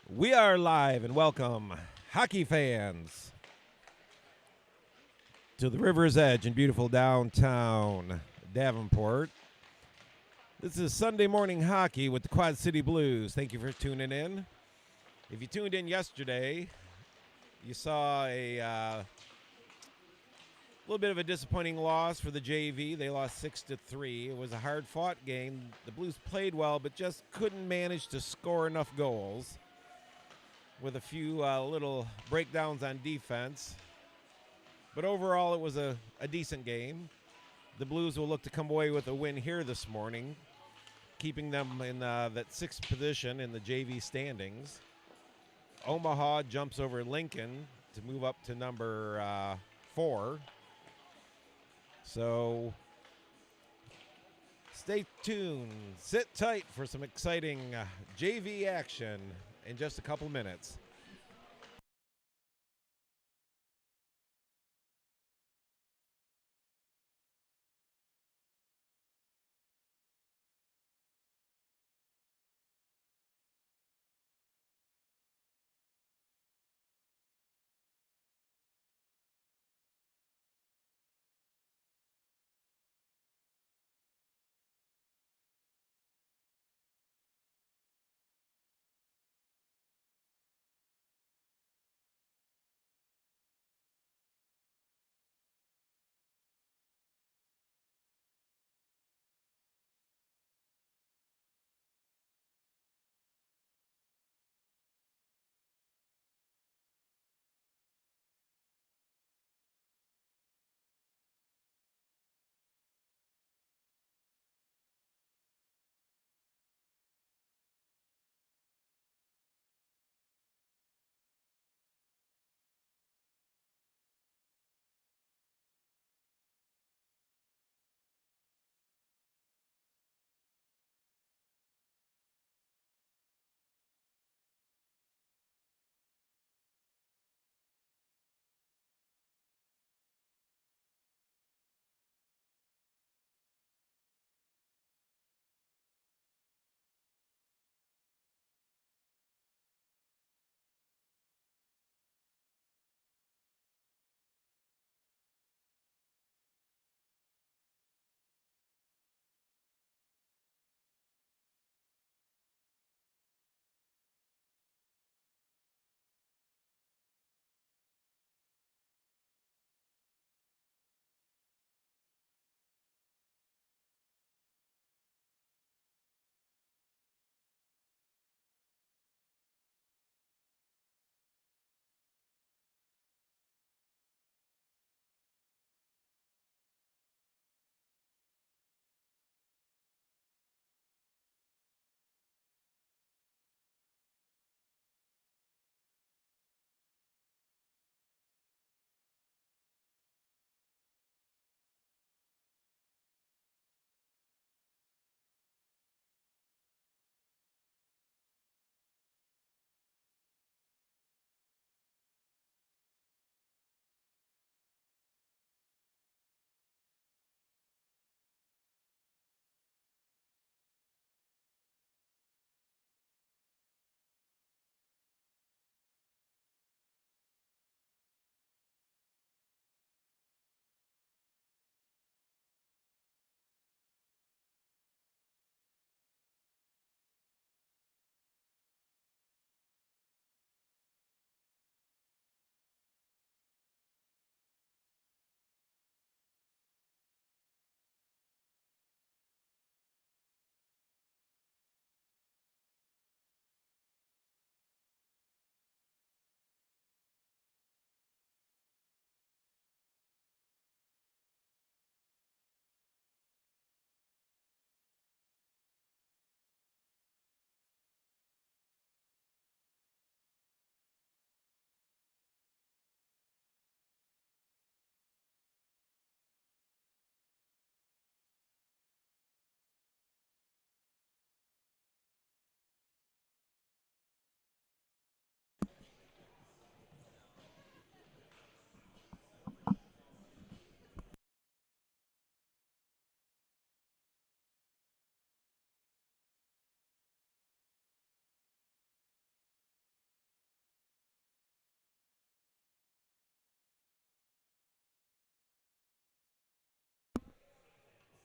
We are live and welcome, hockey fans, to the River's Edge in beautiful downtown Davenport. This is Sunday morning hockey with the Quad City Blues. Thank you for tuning in. If you tuned in yesterday, you saw a little bit of a disappointing loss for the JV. They lost 6-3. It was a hard-fought game. The Blues played well, but just couldn't manage to score enough goals, with a few little breakdowns on defense. But overall, it was a decent game. The Blues will look to come away with a win here this morning, keeping them in that sixth position in the JV standings. Omaha jumps over Lincoln to move up to number 4. So stay tuned. Sit tight for some exciting JV action in just a couple minutes.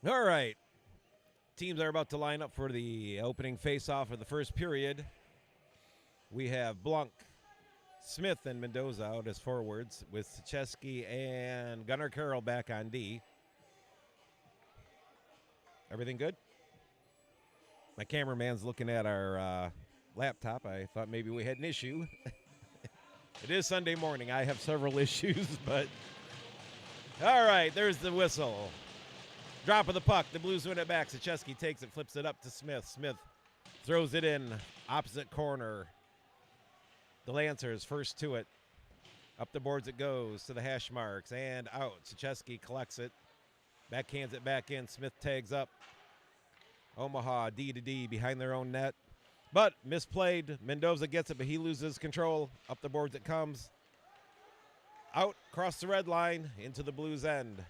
All right. Teams are about to line up for the opening face-off of the first period. We have Blanc, Smith, and Mendoza out as forwards with Sacheski and Gunnar Carroll back on D. Everything good? My cameraman's looking at our laptop. I thought maybe we had an issue. It is Sunday morning. I have several issues, but all right, there's the whistle. Drop of the puck. The Blues win it back. Sacheski takes it, flips it up to Smith. Smith throws it in, opposite corner. The Lancers first to it. Up the boards it goes to the hash marks and out. Sacheski collects it. Backhands it back in. Smith tags up. Omaha D to D behind their own net. But misplayed. Mendoza gets it, but he loses control. Up the boards it comes. Out across the red line into the Blues end.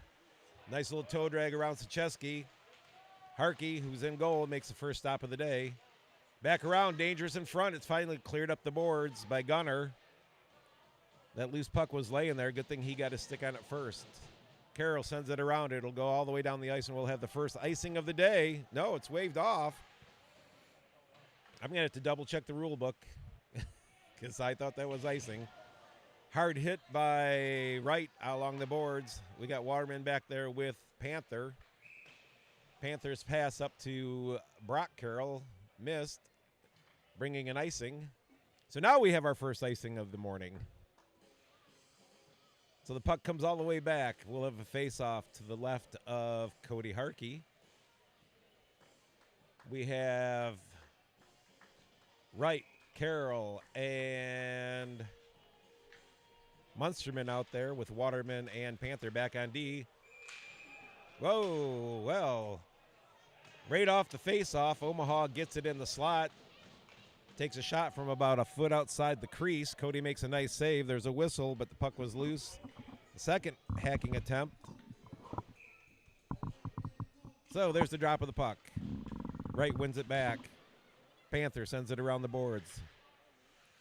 Nice little toe drag around Sacheski. Harkey, who's in goal, makes the first stop of the day. Back around, dangerous in front. It's finally cleared up the boards by Gunnar. That loose puck was laying there. Good thing he got a stick on it first. Carroll sends it around. It'll go all the way down the ice, and we'll have the first icing of the day. No, it's waved off. I'm going to have to double-check the rule book because I thought that was icing. Hard hit by Wright along the boards. We got Waterman back there with Panther. Panther's pass up to Brock Carroll. Missed, bringing an icing. So now we have our first icing of the morning. So the puck comes all the way back. We'll have a face-off to the left of Cody Harkey. We have Wright, Carroll, and Munsterman out there with Waterman and Panther back on D. Whoa, well, right off the face-off, Omaha gets it in the slot. Takes a shot from about a foot outside the crease. Cody makes a nice save. There's a whistle, but the puck was loose. The second hacking attempt. So there's the drop of the puck. Wright wins it back. Panther sends it around the boards.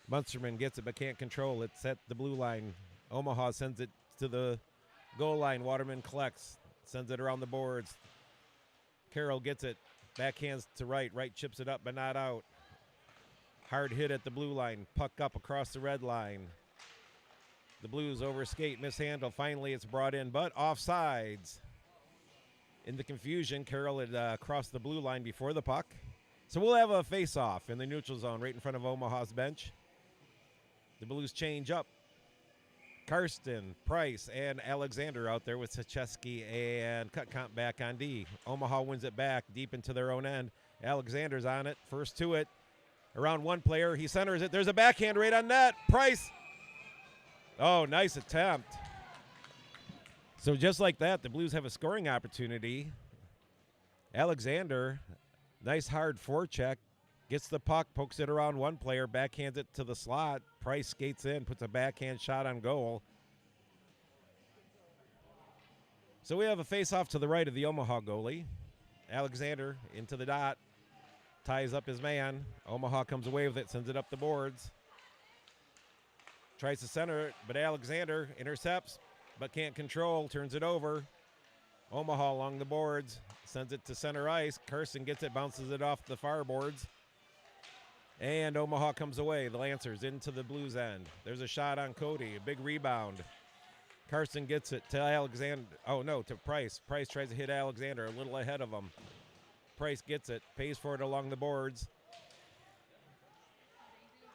Munsterman gets it but can't control it. It's at the blue line. Omaha sends it to the goal line. Waterman collects. Sends it around the boards. Carroll gets it. Backhands to Wright. Wright chips it up but not out. Hard hit at the blue line. Puck up across the red line. The Blues over skate. Mishandle. Finally it's brought in but offsides. In the confusion, Carroll had crossed the blue line before the puck. So we'll have a face-off in the neutral zone right in front of Omaha's bench. The Blues change up. Karsten, Price, and Alexander out there with Sacheski and Cutcomp back on D. Omaha wins it back deep into their own end. Alexander's on it, first to it. Around one player, he centers it. There's a backhand right on net. Price. Oh, nice attempt. So just like that, the Blues have a scoring opportunity. Alexander, nice hard forecheck. Gets the puck, pokes it around one player, backhands it to the slot. Price skates in, puts a backhand shot on goal. So we have a face-off to the right of the Omaha goalie. Alexander into the dot, ties up his man. Omaha comes away with it, sends it up the boards. Tries to center it, but Alexander intercepts, but can't control, turns it over. Omaha along the boards, sends it to center ice. Carson gets it, bounces it off the far boards. And Omaha comes away. The Lancers into the Blues end. There's a shot on Cody, a big rebound. Carson gets it to Alexander. Oh, no, to Price. Price tries to hit Alexander a little ahead of him. Price gets it, pays for it along the boards.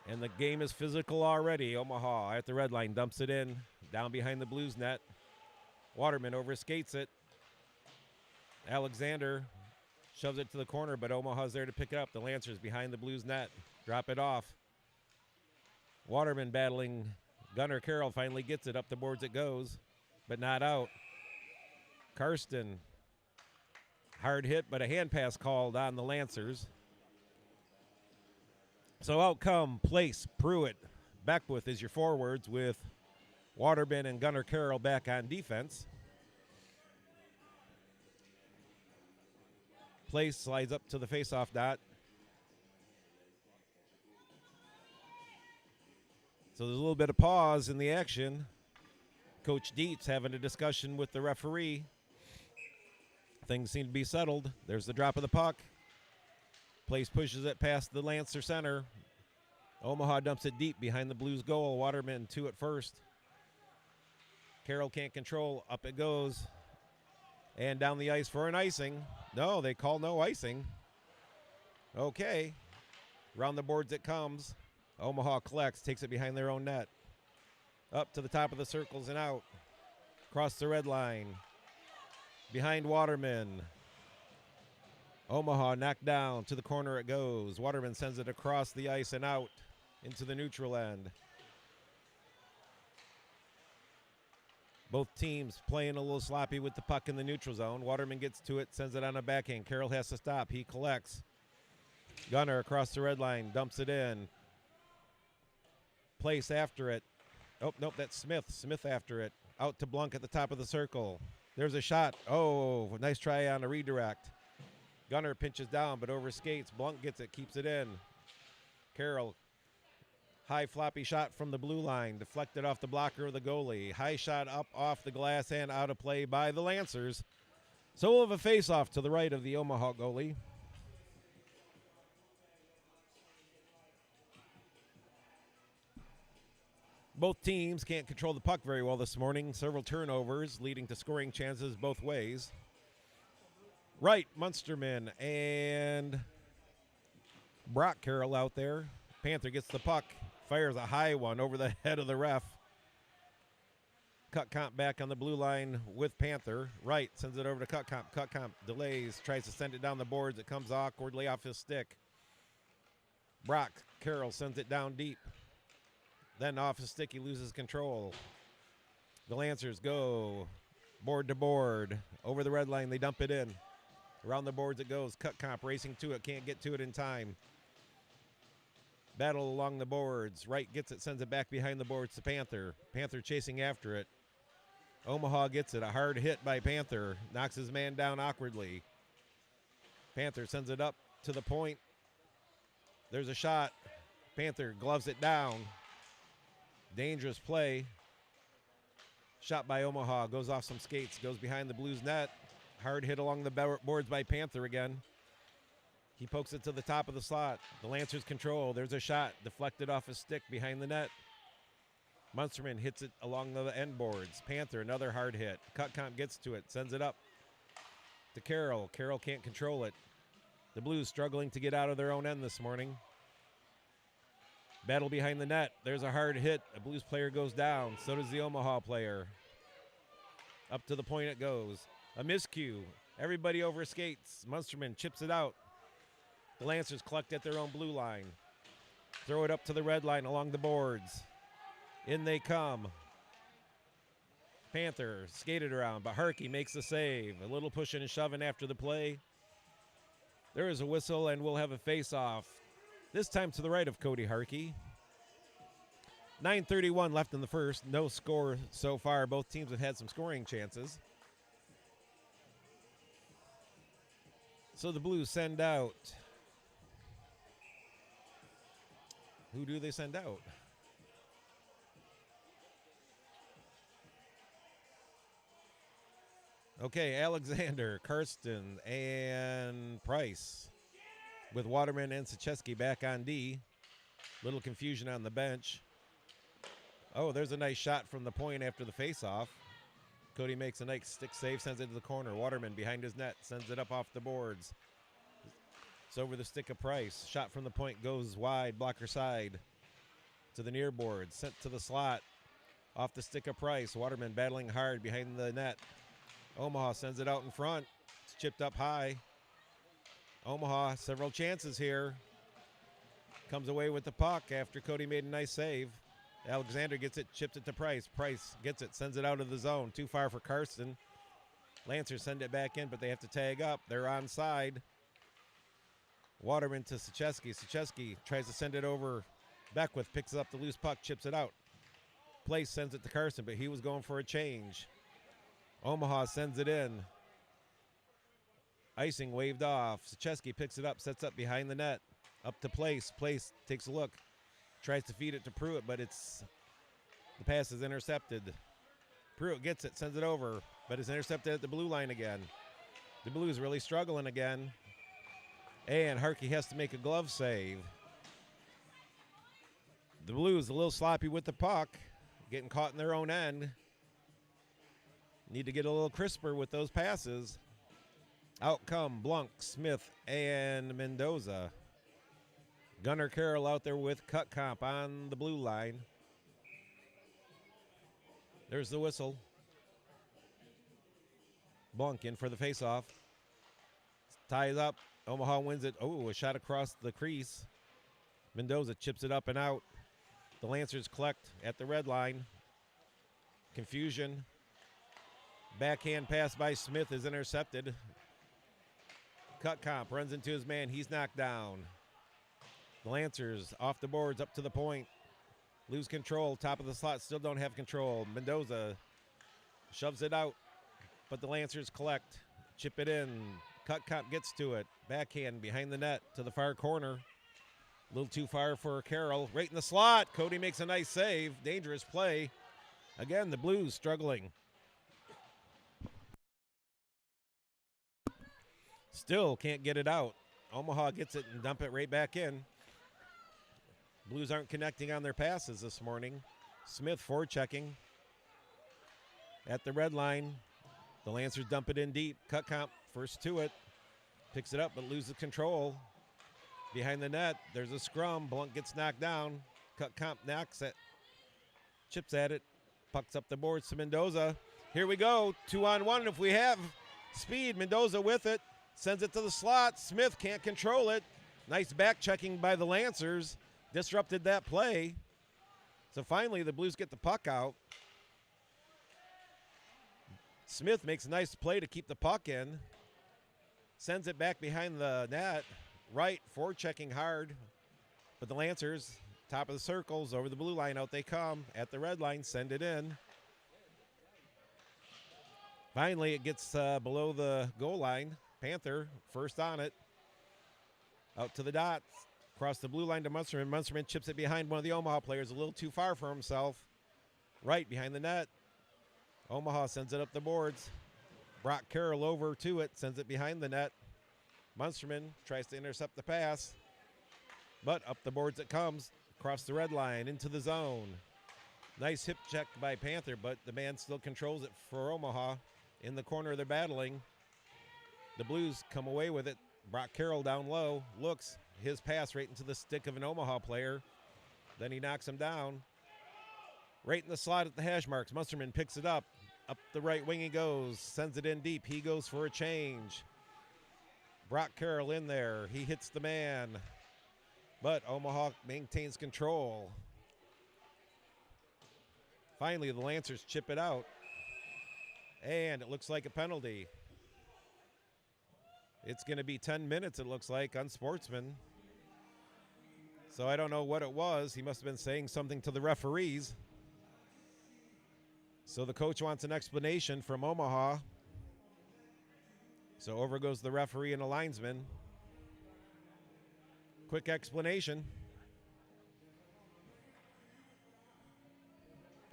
And the game is physical already. Omaha at the red line dumps it in, down behind the Blues net. Waterman overskates it. Alexander shoves it to the corner, but Omaha's there to pick it up. The Lancers behind the Blues net. Drop it off. Waterman battling Gunnar Carroll finally gets it. Up the boards it goes, but not out. Karsten. Hard hit, but a hand pass called on the Lancers. So out come Place, Pruitt, Beckwith is your forwards with Waterman and Gunnar Carroll back on defense. Place slides up to the faceoff dot. So there's a little bit of pause in the action. Coach Dietz having a discussion with the referee. Things seem to be settled. There's the drop of the puck. Place pushes it past the Lancer center. Omaha dumps it deep behind the Blues goal. Waterman 2 at first. Carroll can't control. Up it goes. And down the ice for an icing. No, they call no icing. Okay. Round the boards it comes. Omaha collects, takes it behind their own net. Up to the top of the circles and out. Across the red line. Behind Waterman. Omaha knocked down. To the corner it goes. Waterman sends it across the ice and out into the neutral end. Both teams playing a little sloppy with the puck in the neutral zone. Waterman gets to it, sends it on a backhand. Carroll has to stop. He collects. Gunner across the red line, dumps it in. Place after it. Oh, nope, that's Smith. Smith after it. Out to Blunk at the top of the circle. There's a shot. Oh, nice try on a redirect. Gunner pinches down, but over skates. Blunk gets it, keeps it in. Carroll, high floppy shot from the blue line, deflected off the blocker of the goalie. High shot up off the glass and out of play by the Lancers. So we'll have a face-off to the right of the Omaha goalie. Both teams can't control the puck very well this morning. Several turnovers leading to scoring chances both ways. Right, Munsterman and Brock Carroll out there. Panther gets the puck, fires a high one over the head of the ref. Cutcomp back on the blue line with Panther. Right, sends it over to Cutcomp. Cutcomp delays, tries to send it down the boards. It comes awkwardly off his stick. Brock Carroll sends it down deep. Then off his stick, he loses control. The Lancers go board to board. Over the red line, they dump it in. Around the boards it goes. Cutcomp racing to it, can't get to it in time. Battle along the boards. Wright gets it, sends it back behind the boards to Panther. Panther chasing after it. Omaha gets it. A hard hit by Panther. Knocks his man down awkwardly. Panther sends it up to the point. There's a shot. Panther gloves it down. Dangerous play. Shot by Omaha. Goes off some skates. Goes behind the Blues net. Hard hit along the boards by Panther again. He pokes it to the top of the slot. The Lancers control. There's a shot. Deflected off his stick behind the net. Munsterman hits it along the end boards. Panther, another hard hit. Cutcomp gets to it. Sends it up to Carroll. Carroll can't control it. The Blues struggling to get out of their own end this morning. Battle behind the net. There's a hard hit. A Blues player goes down. So does the Omaha player. Up to the point it goes. A miscue. Everybody over skates. Munsterman chips it out. The Lancers collect at their own blue line. Throw it up to the red line along the boards. In they come. Panther skated around, but Harkey makes the save. A little pushing and shoving after the play. There is a whistle, and we'll have a face-off. This time to the right of Cody Harkey. 9:31 left in the first. No score so far. Both teams have had some scoring chances. So the Blues send out. Who do they send out? Okay, Alexander, Karsten, and Price. With Waterman and Sacheski back on D. Little confusion on the bench. Oh, there's a nice shot from the point after the faceoff. Cody makes a nice stick save, sends it to the corner. Waterman behind his net, sends it up off the boards. It's over the stick of Price. Shot from the point goes wide, blocker side. To the near board, sent to the slot. Off the stick of Price. Waterman battling hard behind the net. Omaha sends it out in front. It's chipped up high. Omaha, several chances here. Comes away with the puck after Cody made a nice save. Alexander gets it, chips it to Price. Price gets it, sends it out of the zone. Too far for Karsten. Lancers send it back in, but they have to tag up. They're onside. Waterman to Sacheski. Sacheski tries to send it over. Beckwith picks up the loose puck, chips it out. Place sends it to Karsten, but he was going for a change. Omaha sends it in. Icing waved off. Sacheski picks it up, sets up behind the net. Up to Place. Place takes a look. Tries to feed it to Pruitt, but the pass is intercepted. Pruitt gets it, sends it over, but it's intercepted at the blue line again. The Blues really struggling again. And Harkey has to make a glove save. The Blues a little sloppy with the puck, getting caught in their own end. Need to get a little crisper with those passes. Out come Blanc, Smith, and Mendoza. Gunnar Carroll out there with Cut Comp on the blue line. There's the whistle. Blanc in for the faceoff. Ties up. Omaha wins it. Oh, a shot across the crease. Mendoza chips it up and out. The Lancers collect at the red line. Confusion. Backhand pass by Smith is intercepted. Cut Comp runs into his man. He's knocked down. The Lancers off the boards up to the point. Lose control. Top of the slot. Still don't have control. Mendoza shoves it out. But the Lancers collect. Chip it in. Cut Comp gets to it. Backhand behind the net to the far corner. A little too far for Carroll. Right in the slot. Cody makes a nice save. Dangerous play. Again, the Blues struggling. Still can't get it out. Omaha gets it and dump it right back in. Blues aren't connecting on their passes this morning. Smith forechecking. At the red line. The Lancers dump it in deep. Cut Comp first to it. Picks it up but loses control. Behind the net, there's a scrum. Blunt gets knocked down. Cut Comp knocks it. Chips at it. Pucks up the boards to Mendoza. Here we go. 2-on-1 if we have speed. Mendoza with it. Sends it to the slot. Smith can't control it. Nice back checking by the Lancers. Disrupted that play. So finally the Blues get the puck out. Smith makes a nice play to keep the puck in. Sends it back behind the net. Right, forechecking hard. But the Lancers, top of the circles, over the blue line, out they come. At the red line, send it in. Finally, it gets below the goal line. Panther, first on it. Out to the dots. Across the blue line to Munsterman. Munsterman chips it behind one of the Omaha players. A little too far for himself. Right, behind the net. Omaha sends it up the boards. Brock Carroll over to it. Sends it behind the net. Munsterman tries to intercept the pass. But up the boards it comes. Across the red line, into the zone. Nice hip check by Panther, but the man still controls it for Omaha. In the corner, they're battling. The Blues come away with it. Brock Carroll down low. Looks. His pass right into the stick of an Omaha player. Then he knocks him down. Right in the slot at the hash marks. Munsterman picks it up. Up the right wing he goes. Sends it in deep. He goes for a change. Brock Carroll in there. He hits the man. But Omaha maintains control. Finally, the Lancers chip it out. And it looks like a penalty. It's going to be 10 minutes, it looks like, on Sportsman. So I don't know what it was. He must have been saying something to the referees. So the coach wants an explanation from Omaha. So over goes the referee and a linesman. Quick explanation.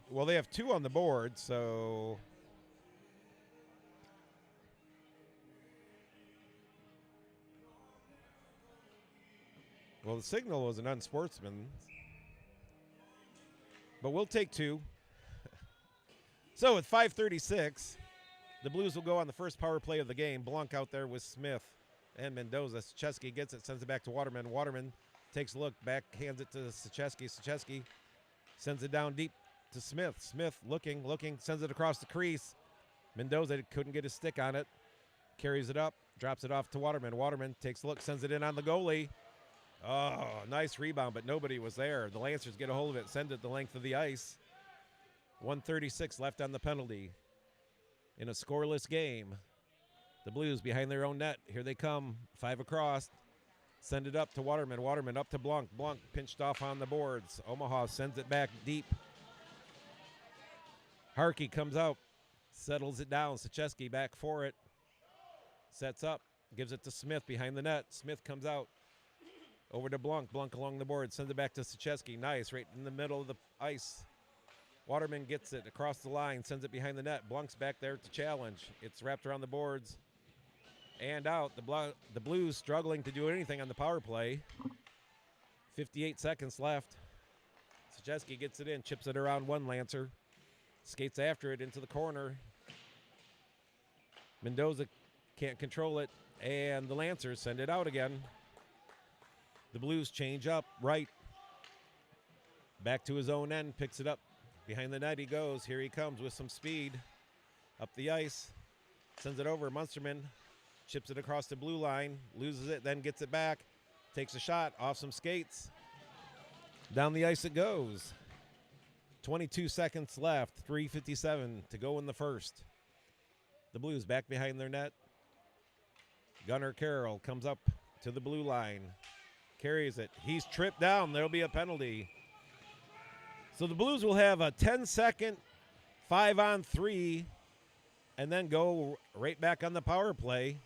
Well, they have 2 on the board, so... Well, the signal was an unsportsman. But we'll take 2. So with 5:36, the Blues will go on the first power play of the game. Blanc out there with Smith and Mendoza. Sachesky gets it, sends it back to Waterman. Waterman takes a look, back hands it to Sachesky. Sachesky sends it down deep to Smith. Smith looking, sends it across the crease. Mendoza couldn't get his stick on it. Carries it up, drops it off to Waterman. Waterman takes a look, sends it in on the goalie. Oh, nice rebound, but nobody was there. The Lancers get a hold of it, send it the length of the ice. 1:36 left on the penalty. In a scoreless game. The Blues behind their own net. Here they come. 5 across. Send it up to Waterman. Waterman up to Blanc. Blanc pinched off on the boards. Omaha sends it back deep. Harkey comes out. Settles it down. Sachesky back for it. Sets up. Gives it to Smith behind the net. Smith comes out. Over to Blanc. Blanc along the board. Sends it back to Sachesky. Nice. Right in the middle of the ice. Waterman gets it across the line. Sends it behind the net. Blanc's back there to challenge. It's wrapped around the boards. and out. The Blues struggling to do anything on the power play. 58 seconds left. Sacheski gets it in, chips it around one Lancer. Skates after it into the corner. Mendoza can't control it, and the Lancers send it out again. The Blues change up right. Back to his own end, picks it up. Behind the net he goes. Here he comes with some speed. Up the ice. Sends it over. Munsterman chips it across the blue line. Loses it, then gets it back. Takes a shot off some skates. Down the ice it goes. 22 seconds left. 3:57 to go in the first. The Blues back behind their net. Gunnar Carroll comes up to the blue line. Carries it. He's tripped down. There'll be a penalty. So the Blues will have a 10-second 5-on-3 and then go right back on the power play.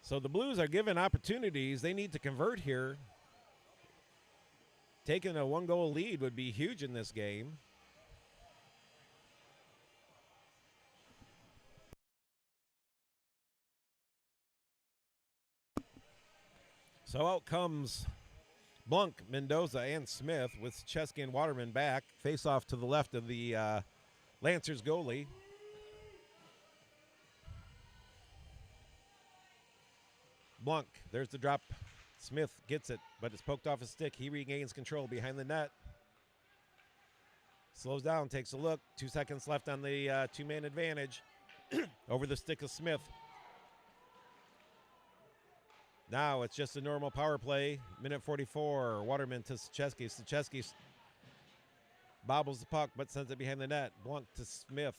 So the Blues are given opportunities. They need to convert here. Taking a one-goal lead would be huge in this game. So out comes Blunk, Mendoza, and Smith with Chesky and Waterman back. Face off to the left of the Lancers goalie. Blunk, there's the drop. Smith gets it, but it's poked off his stick. He regains control behind the net. Slows down, takes a look. 2 seconds left on the two-man advantage. Over the stick of Smith. Now it's just a normal power play. Minute 44. Waterman to Sacheski. Sacheski bobbles the puck but sends it behind the net. Blunt to Smith.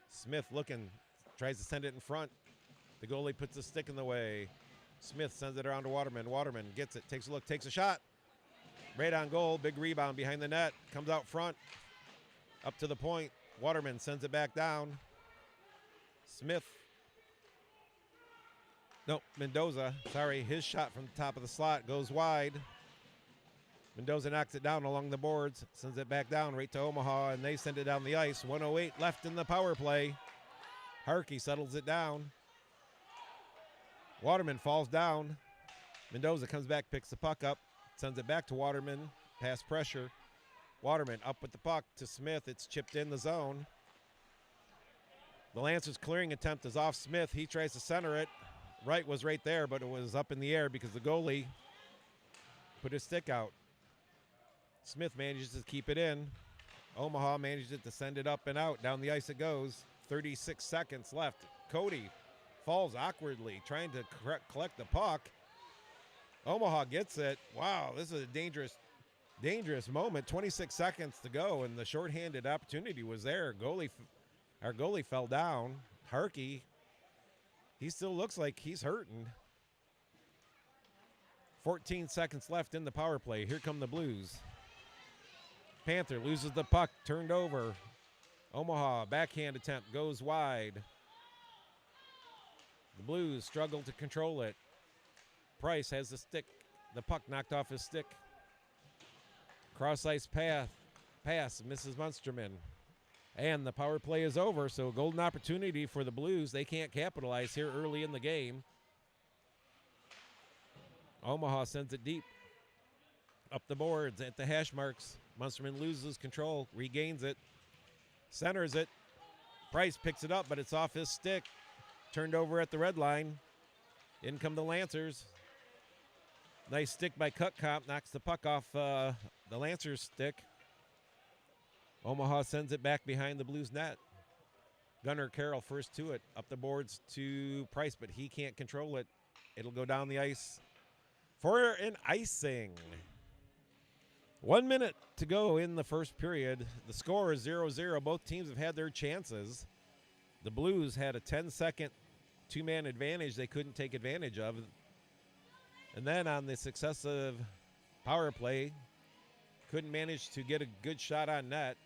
Smith looking. Tries to send it in front. The goalie puts the stick in the way. Smith sends it around to Waterman. Waterman gets it. Takes a look. Takes a shot. Right on goal. Big rebound behind the net. Comes out front. Up to the point. Waterman sends it back down. Smith. No, Mendoza, sorry, his shot from the top of the slot goes wide. Mendoza knocks it down along the boards, sends it back down right to Omaha, and they send it down the ice. 1:08 left in the power play. Harkey settles it down. Waterman falls down. Mendoza comes back, picks the puck up, sends it back to Waterman, pass pressure. Waterman up with the puck to Smith. It's chipped in the zone. The Lancers' clearing attempt is off Smith. He tries to center it. Wright was right there, but it was up in the air because the goalie put his stick out. Smith manages to keep it in. Omaha manages to send it up and out. Down the ice it goes. 36 seconds left. Cody falls awkwardly, trying to collect the puck. Omaha gets it. Wow, this is a dangerous moment. 26 seconds to go, and the shorthanded opportunity was there. Our goalie fell down. Harkey, he still looks like he's hurting. 14 seconds left in the power play. Here come the Blues. Panther loses the puck, turned over. Omaha, backhand attempt, goes wide. The Blues struggle to control it. Price has the puck knocked off his stick. Cross-ice pass, misses Munsterman. And the power play is over, so a golden opportunity for the Blues. They can't capitalize here early in the game. Omaha sends it deep. Up the boards at the hash marks. Munsterman loses control, regains it, centers it. Price picks it up, but it's off his stick. Turned over at the red line. In come the Lancers. Nice stick by Cutcomp, knocks the puck off the Lancers' stick. Omaha sends it back behind the Blues net. Gunnar Carroll first to it. Up the boards to Price, but he can't control it. It'll go down the ice for an icing. 1 minute to go in the first period. The score is 0-0. Both teams have had their chances. The Blues had a 10-second two-man advantage they couldn't take advantage of. And then on the successive power play, couldn't manage to get a good shot on net.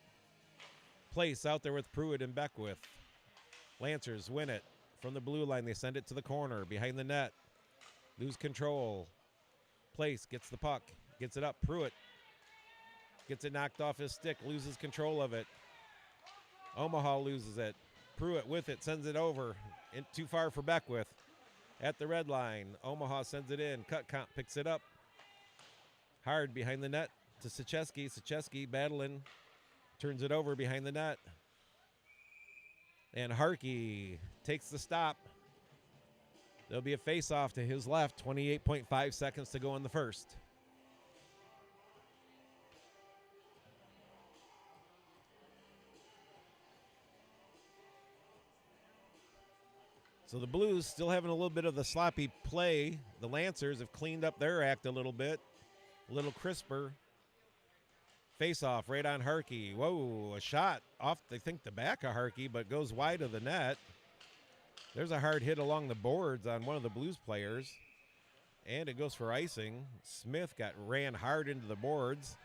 Place out there with Pruitt and Beckwith. Lancers win it from the blue line. They send it to the corner behind the net. Lose control. Place gets the puck. Gets it up. Pruitt gets it knocked off his stick. Loses control of it. Omaha loses it. Pruitt with it. Sends it over too far for Beckwith. At the red line, Omaha sends it in. Cutcomp picks it up. Hard behind the net to Sachesky. Sachesky battling. Turns it over behind the net. And Harkey takes the stop. There'll be a face-off to his left. 28.5 seconds to go in the first. So the Blues still having a little bit of the sloppy play. The Lancers have cleaned up their act a little bit. A little crisper. Face-off right on Harkey. Whoa, a shot off, I think, the back of Harkey, but goes wide of the net. There's a hard hit along the boards on one of the Blues players. And it goes for icing. Smith ran hard into the boards.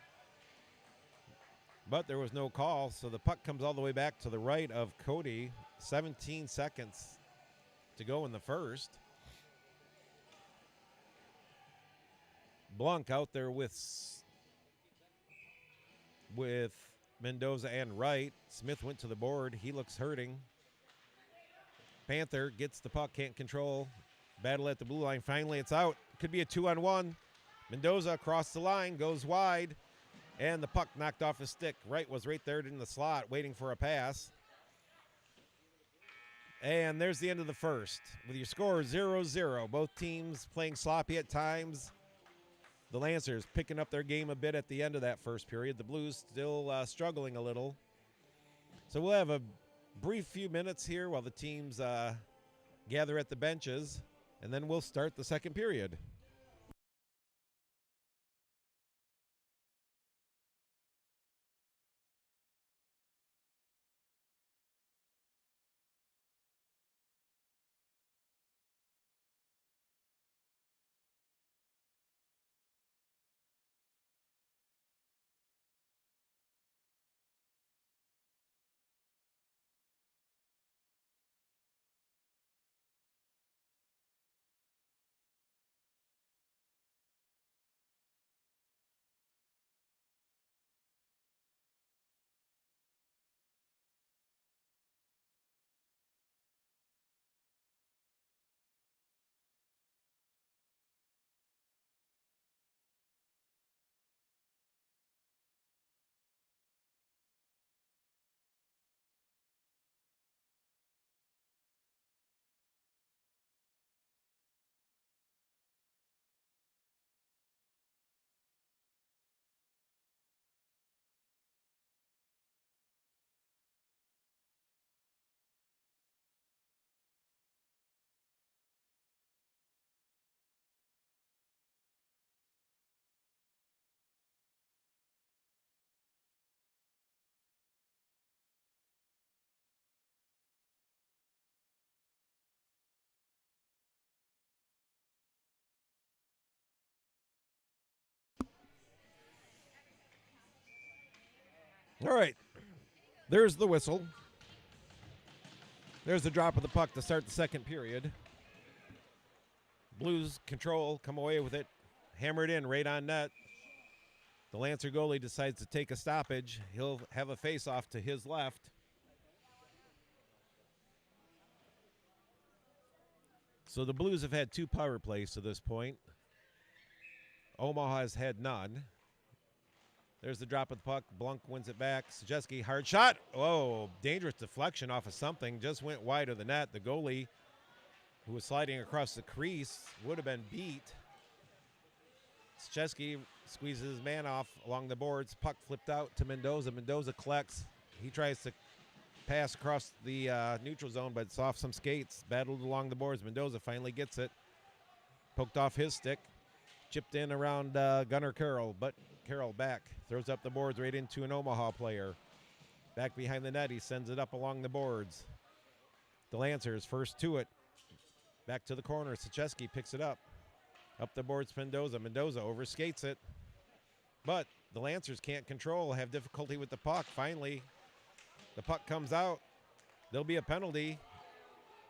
But there was no call, so the puck comes all the way back to the right of Cody. 17 seconds to go in the first. Blanc out there with Mendoza and Wright. Smith went to the board. He looks hurting. Panther gets the puck, can't control. Battle at the blue line. Finally, it's out. Could be a 2-on-1. Mendoza across the line, goes wide, and the puck knocked off his stick. Wright was right there in the slot waiting for a pass. And there's the end of the first. With your score 0-0, both teams playing sloppy at times. The Lancers picking up their game a bit at the end of that first period. The Blues still struggling a little. So we'll have a brief few minutes here while the teams gather at the benches, and then we'll start the second period. All right, there's the whistle. There's the drop of the puck to start the second period. Blues control, come away with it, hammer it in right on net. The Lancer goalie decides to take a stoppage. He'll have a face-off to his left. So the Blues have had 2 power plays to this point. Omaha has had none. There's the drop of the puck. Blanc wins it back. Sachesky, hard shot. Whoa, dangerous deflection off of something. Just went wide of the net. The goalie, who was sliding across the crease, would have been beat. Sachesky squeezes his man off along the boards. Puck flipped out to Mendoza. Mendoza collects. He tries to pass across the neutral zone, but it's off some skates. Battled along the boards. Mendoza finally gets it. Poked off his stick. Chipped in around Gunnar Carroll, but Carroll back. Throws up the boards right into an Omaha player. Back behind the net, he sends it up along the boards. The Lancers first to it. Back to the corner. Sachesky picks it up. Up the boards, Mendoza. Mendoza overskates it. But the Lancers can't control, have difficulty with the puck. Finally, the puck comes out. There'll be a penalty.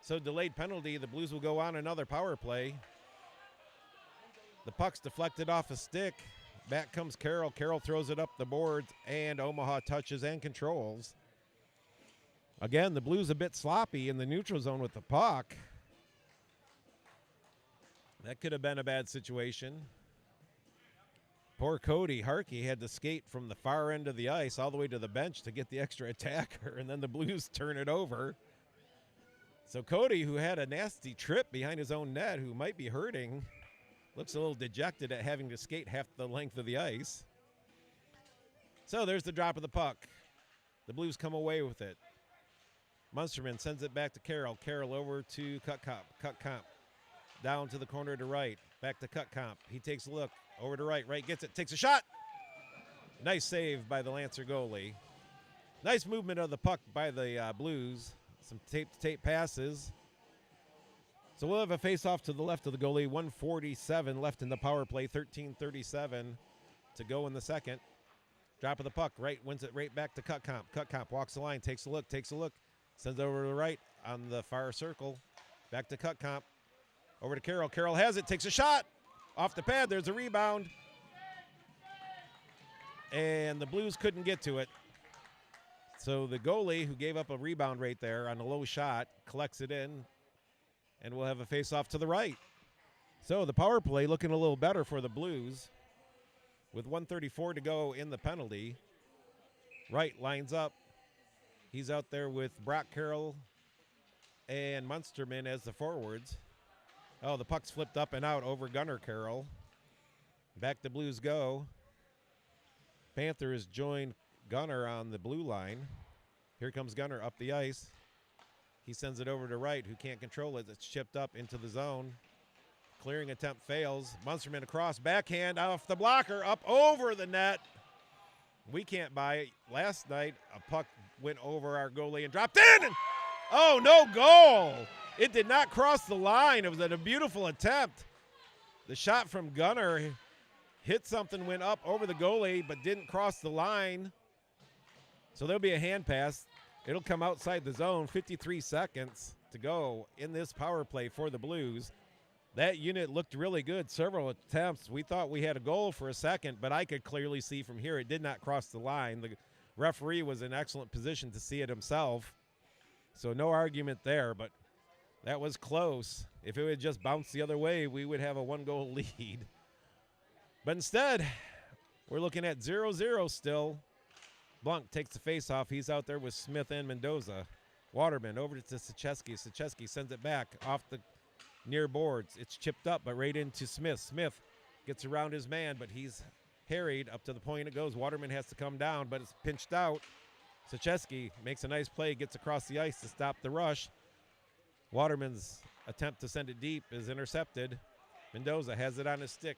So delayed penalty. The Blues will go on another power play. The puck's deflected off a stick. Back comes Carroll. Carroll throws it up the boards, and Omaha touches and controls. Again, the Blues a bit sloppy in the neutral zone with the puck. That could have been a bad situation. Poor Cody Harkey had to skate from the far end of the ice all the way to the bench to get the extra attacker, and then the Blues turn it over. So Cody, who had a nasty trip behind his own net, who might be hurting, looks a little dejected at having to skate half the length of the ice. So there's the drop of the puck. The Blues come away with it. Munsterman sends it back to Carroll. Carroll over to Cutcomp. Cutcomp down to the corner to right. Back to Cutcomp. He takes a look. Over to right. Right gets it. Takes a shot. Nice save by the Lancer goalie. Nice movement of the puck by the Blues. Some tape-to-tape passes. So we'll have a face-off to the left of the goalie. 1:47 left in the power play. 13:37 to go in the second. Drop of the puck. Right wins it right back to Cutcomp. Cutcomp walks the line. Takes a look. Sends it over to the right on the far circle. Back to Cutcomp. Over to Carroll. Carroll has it. Takes a shot. Off the pad. There's a rebound. And the Blues couldn't get to it. So the goalie, who gave up a rebound right there on a low shot, collects it in. And we'll have a face-off to the right. So the power play looking a little better for the Blues. With 1:34 to go in the penalty. Wright lines up. He's out there with Brock Carroll and Munsterman as the forwards. Oh, the puck's flipped up and out over Gunnar Carroll. Back the Blues go. Panthers join Gunnar on the blue line. Here comes Gunnar up the ice. He sends it over to Wright, who can't control it. It's chipped up into the zone. Clearing attempt fails. Munsterman across, backhand off the blocker, up over the net. We can't buy it. Last night, a puck went over our goalie and dropped in. And, oh, no goal. It did not cross the line. It was a beautiful attempt. The shot from Gunnar hit something, went up over the goalie, but didn't cross the line. So there'll be a hand pass. It'll come outside the zone. 53 seconds to go in this power play for the Blues. That unit looked really good. Several attempts. We thought we had a goal for a second, but I could clearly see from here it did not cross the line. The referee was in excellent position to see it himself. So no argument there, but that was close. If it would just bounce the other way, we would have a one-goal lead. But instead, we're looking at 0-0 still. Blanc takes the face-off. He's out there with Smith and Mendoza. Waterman over to Sachesky. Sachesky sends it back off the near boards. It's chipped up, but right into Smith. Smith gets around his man, but he's harried up to the point it goes. Waterman has to come down, but it's pinched out. Sachesky makes a nice play, gets across the ice to stop the rush. Waterman's attempt to send it deep is intercepted. Mendoza has it on his stick.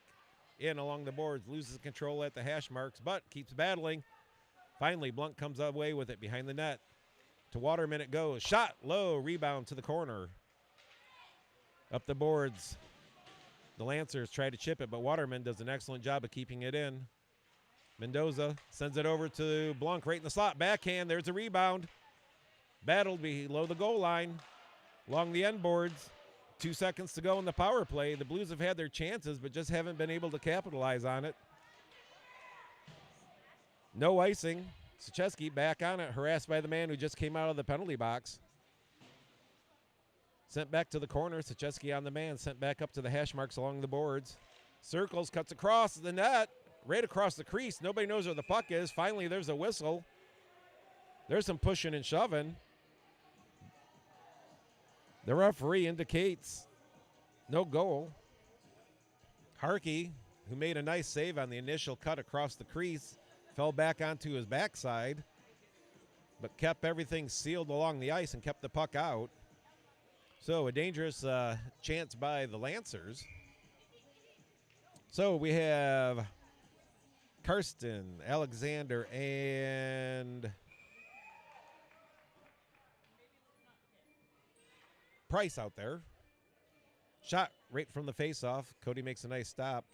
In along the boards, loses control at the hash marks, but keeps battling. Finally, Blunt comes away with it behind the net. To Waterman it goes. Shot low, rebound to the corner. Up the boards. The Lancers try to chip it, but Waterman does an excellent job of keeping it in. Mendoza sends it over to Blanc right in the slot. Backhand, there's a rebound. Battled below the goal line. Along the end boards. 2 seconds to go in the power play. The Blues have had their chances, but just haven't been able to capitalize on it. No icing. Sachesky back on it, harassed by the man who just came out of the penalty box. Sent back to the corner. Sachesky on the man. Sent back up to the hash marks along the boards. Circles, cuts across the net. Right across the crease. Nobody knows where the puck is. Finally, there's a whistle. There's some pushing and shoving. The referee indicates no goal. Harkey, who made a nice save on the initial cut across the crease, fell back onto his backside, but kept everything sealed along the ice and kept the puck out. So a dangerous chance by the Lancers. So we have Karsten, Alexander, and Price out there. Shot right from the face-off. Cody makes a nice stop.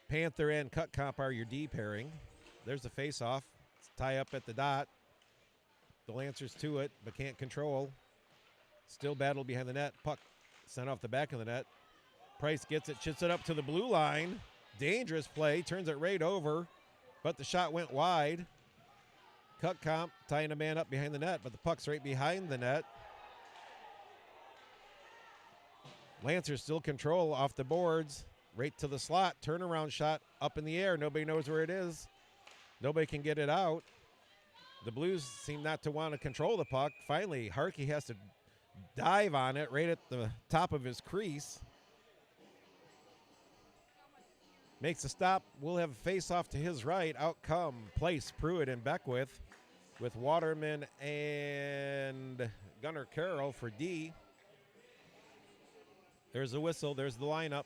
Panther and Cutcomp are your D pairing. There's the face-off. It's tie up at the dot. The Lancers to it, but can't control. Still battle behind the net. Puck sent off the back of the net. Price gets it, chips it up to the blue line. Dangerous play, turns it right over, but the shot went wide. Cut comp tying a man up behind the net, but the puck's right behind the net. Lancers still control off the boards. Right to the slot. Turnaround shot up in the air. Nobody knows where it is. Nobody can get it out. The Blues seem not to want to control the puck. Finally, Harkey has to dive on it right at the top of his crease. Makes a stop. We'll have a face-off to his right. Out come Place, Pruitt, and Beckwith with Waterman and Gunnar Carroll for D. There's the whistle. There's the lineup.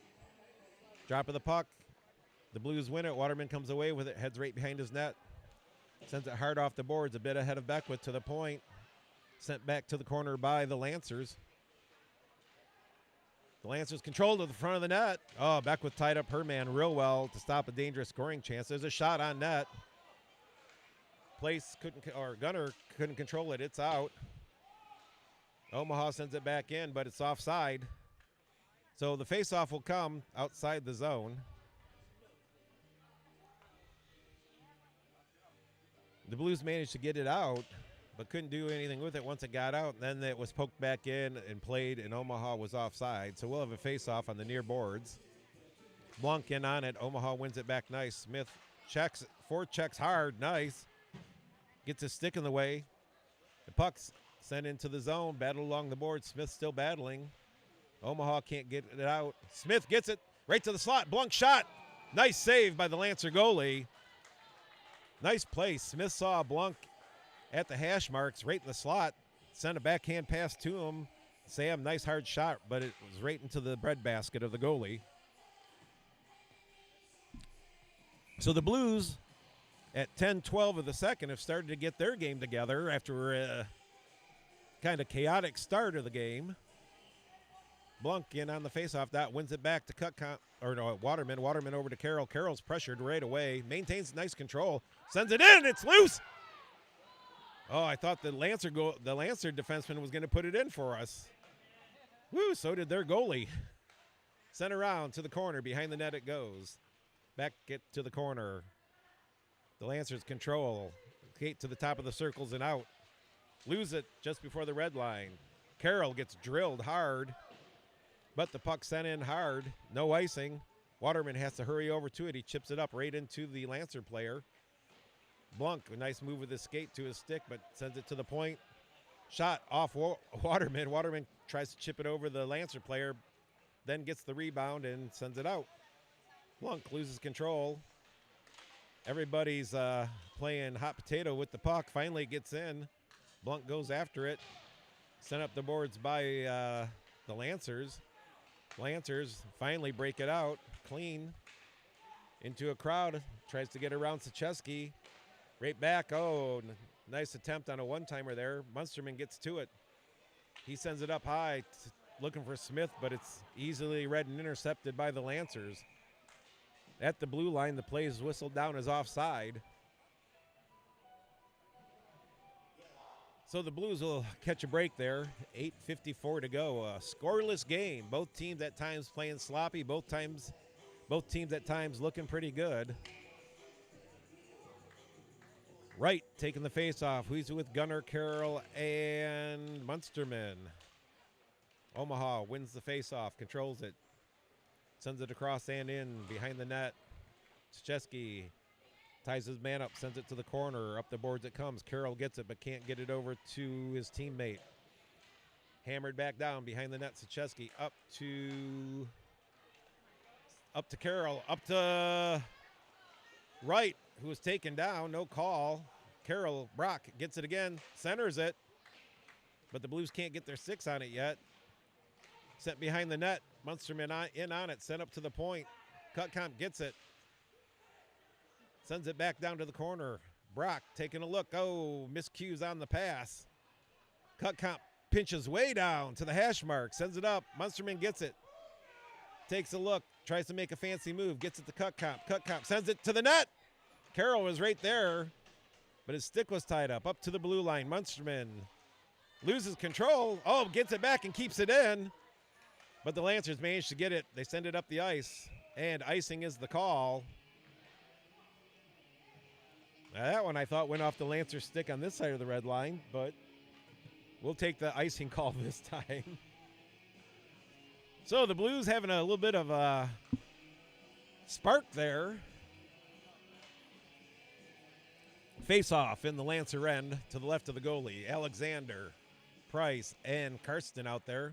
Drop of the puck. The Blues win it. Waterman comes away with it. Heads right behind his net. Sends it hard off the boards. A bit ahead of Beckwith to the point. Sent back to the corner by the Lancers. The Lancers control to the front of the net. Oh, Beckwith tied up her man real well to stop a dangerous scoring chance. There's a shot on net. Gunner couldn't control it. It's out. Omaha sends it back in, but it's offside. So the faceoff will come outside the zone. The Blues managed to get it out, but couldn't do anything with it once it got out. And then it was poked back in and played, and Omaha was offside. So we'll have a faceoff on the near boards. Blanc in on it. Omaha wins it back nice. Smith checks hard. Nice. Gets his stick in the way. The puck's sent into the zone. Battle along the board. Smith still battling. Omaha can't get it out. Smith gets it right to the slot. Blanc shot. Nice save by the Lancer goalie. Nice play. Smith saw Blanc at the hash marks right in the slot. Sent a backhand pass to him. Sam, nice hard shot, but it was right into the breadbasket of the goalie. So the Blues at 10-12 of the second have started to get their game together after a kind of chaotic start of the game. Blanc in on the faceoff. That wins it back to Waterman. Waterman over to Carroll. Carroll's pressured right away. Maintains nice control. Sends it in. It's loose. Oh, I thought the Lancer defenseman was going to put it in for us. Woo, so did their goalie. Sent around to the corner. Behind the net it goes. Back it to the corner. The Lancers control. Skate to the top of the circles and out. Lose it just before the red line. Carroll gets drilled hard. But the puck sent in hard. No icing. Waterman has to hurry over to it. He chips it up right into the Lancer player. Blanc, a nice move with his skate to his stick, but sends it to the point. Shot off Waterman. Waterman tries to chip it over the Lancer player, then gets the rebound and sends it out. Blanc loses control. Everybody's playing hot potato with the puck. Finally gets in. Blanc goes after it. Sent up the boards by the Lancers. Lancers finally break it out clean into a crowd. Tries to get around Sacheski. Right back. Oh, nice attempt on a one-timer there. Munsterman gets to it. He sends it up high, looking for Smith, but it's easily read and intercepted by the Lancers. At the blue line, the play is whistled down as offside. So the Blues will catch a break there. 8:54 to go. A scoreless game. Both teams at times playing sloppy. Both teams at times looking pretty good. Wright taking the face-off. Who's with Gunnar, Carroll, and Munsterman. Omaha wins the face-off, controls it. Sends it across and in behind the net. Szczeski ties his man up, sends it to the corner. Up the boards it comes. Carroll gets it but can't get it over to his teammate. Hammered back down behind the net. Szczeski up to Carroll. Up to Wright, who was taken down. No call. Carroll, Brock gets it again. Centers it. But the Blues can't get their six on it yet. Sent behind the net. Munsterman in on it. Sent up to the point. Cutcomp gets it. Sends it back down to the corner. Brock taking a look. Oh, miscues on the pass. Cutcomp pinches way down to the hash mark. Sends it up. Munsterman gets it. Takes a look. Tries to make a fancy move. Gets it to Cutcomp. Cutcomp sends it to the net. Carroll was right there, but his stick was tied up. Up to the blue line. Munsterman loses control. Oh, gets it back and keeps it in. But the Lancers managed to get it. They send it up the ice, and icing is the call. Now that one I thought went off the Lancer stick on this side of the red line, but we'll take the icing call this time. So the Blues having a little bit of a spark there. Face off in the Lancer end to the left of the goalie. Alexander, Price, and Karsten out there.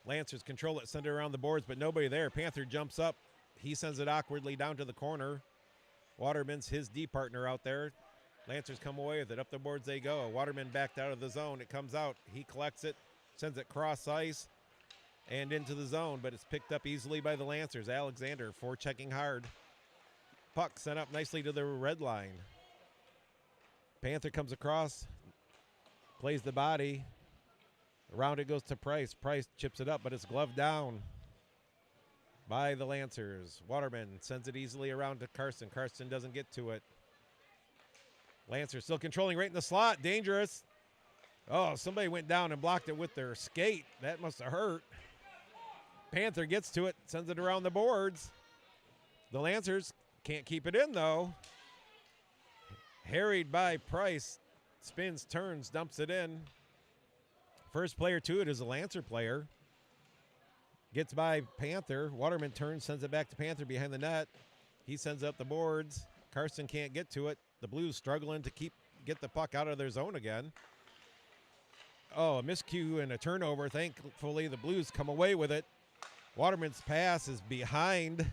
Lancers control it, send it around the boards, but nobody there. Panther jumps up. He sends it awkwardly down to the corner. Waterman's his D partner out there. Lancers come away with it. Up the boards they go. Waterman backed out of the zone. It comes out. He collects it, sends it cross ice and into the zone, but it's picked up easily by the Lancers. Alexander forechecking hard. Puck sent up nicely to the red line. Panther comes across, plays the body. Around it goes to Price. Price chips it up, but it's gloved down by the Lancers. Waterman sends it easily around to Karsten. Karsten doesn't get to it. Lancers still controlling right in the slot. Dangerous. Oh, somebody went down and blocked it with their skate. That must have hurt. Panther gets to it, sends it around the boards. The Lancers can't keep it in, though. Harried by Price. Spins, turns, dumps it in. First player to it is a Lancer player. Gets by Panther. Waterman turns, sends it back to Panther behind the net. He sends up the boards. Karsten can't get to it. The Blues struggling to get the puck out of their zone again. Oh, a miscue and a turnover. Thankfully, the Blues come away with it. Waterman's pass is behind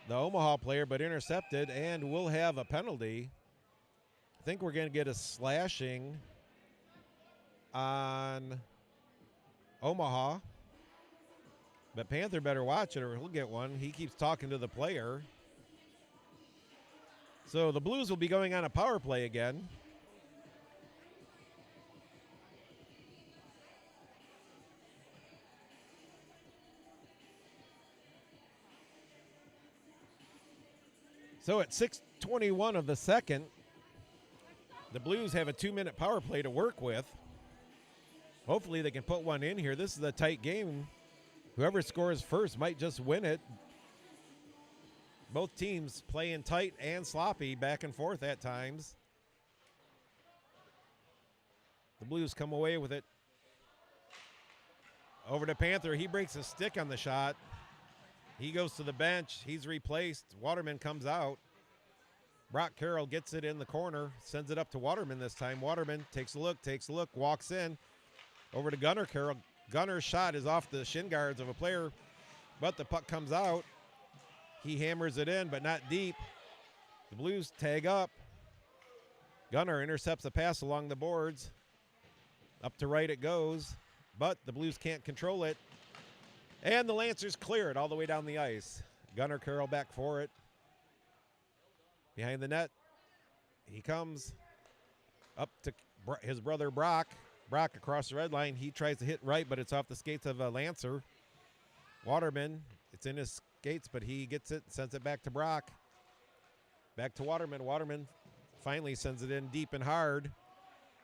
the Omaha player, but intercepted, and we'll have a penalty. I think we're going to get a slashing on Omaha. But Panther better watch it or he'll get one. He keeps talking to the player. So the Blues will be going on a power play again. So at 6:21 of the second, the Blues have a 2-minute power play to work with. Hopefully they can put one in here. This is a tight game. Whoever scores first might just win it. Both teams playing tight and sloppy back and forth at times. The Blues come away with it. Over to Panther. He breaks a stick on the shot. He goes to the bench. He's replaced. Waterman comes out. Brock Carroll gets it in the corner. Sends it up to Waterman this time. Waterman takes a look, walks in. Over to Gunnar Carroll. Gunner's shot is off the shin guards of a player, but the puck comes out. He hammers it in, but not deep. The Blues tag up. Gunnar intercepts a pass along the boards. Up to right it goes, but the Blues can't control it. And the Lancers clear it all the way down the ice. Gunnar Carroll back for it. Behind the net, he comes up to his brother Brock. Brock across the red line. He tries to hit right, but it's off the skates of a Lancer. Waterman, it's in his skates, but he gets it, sends it back to Brock. Back to Waterman. Waterman finally sends it in deep and hard.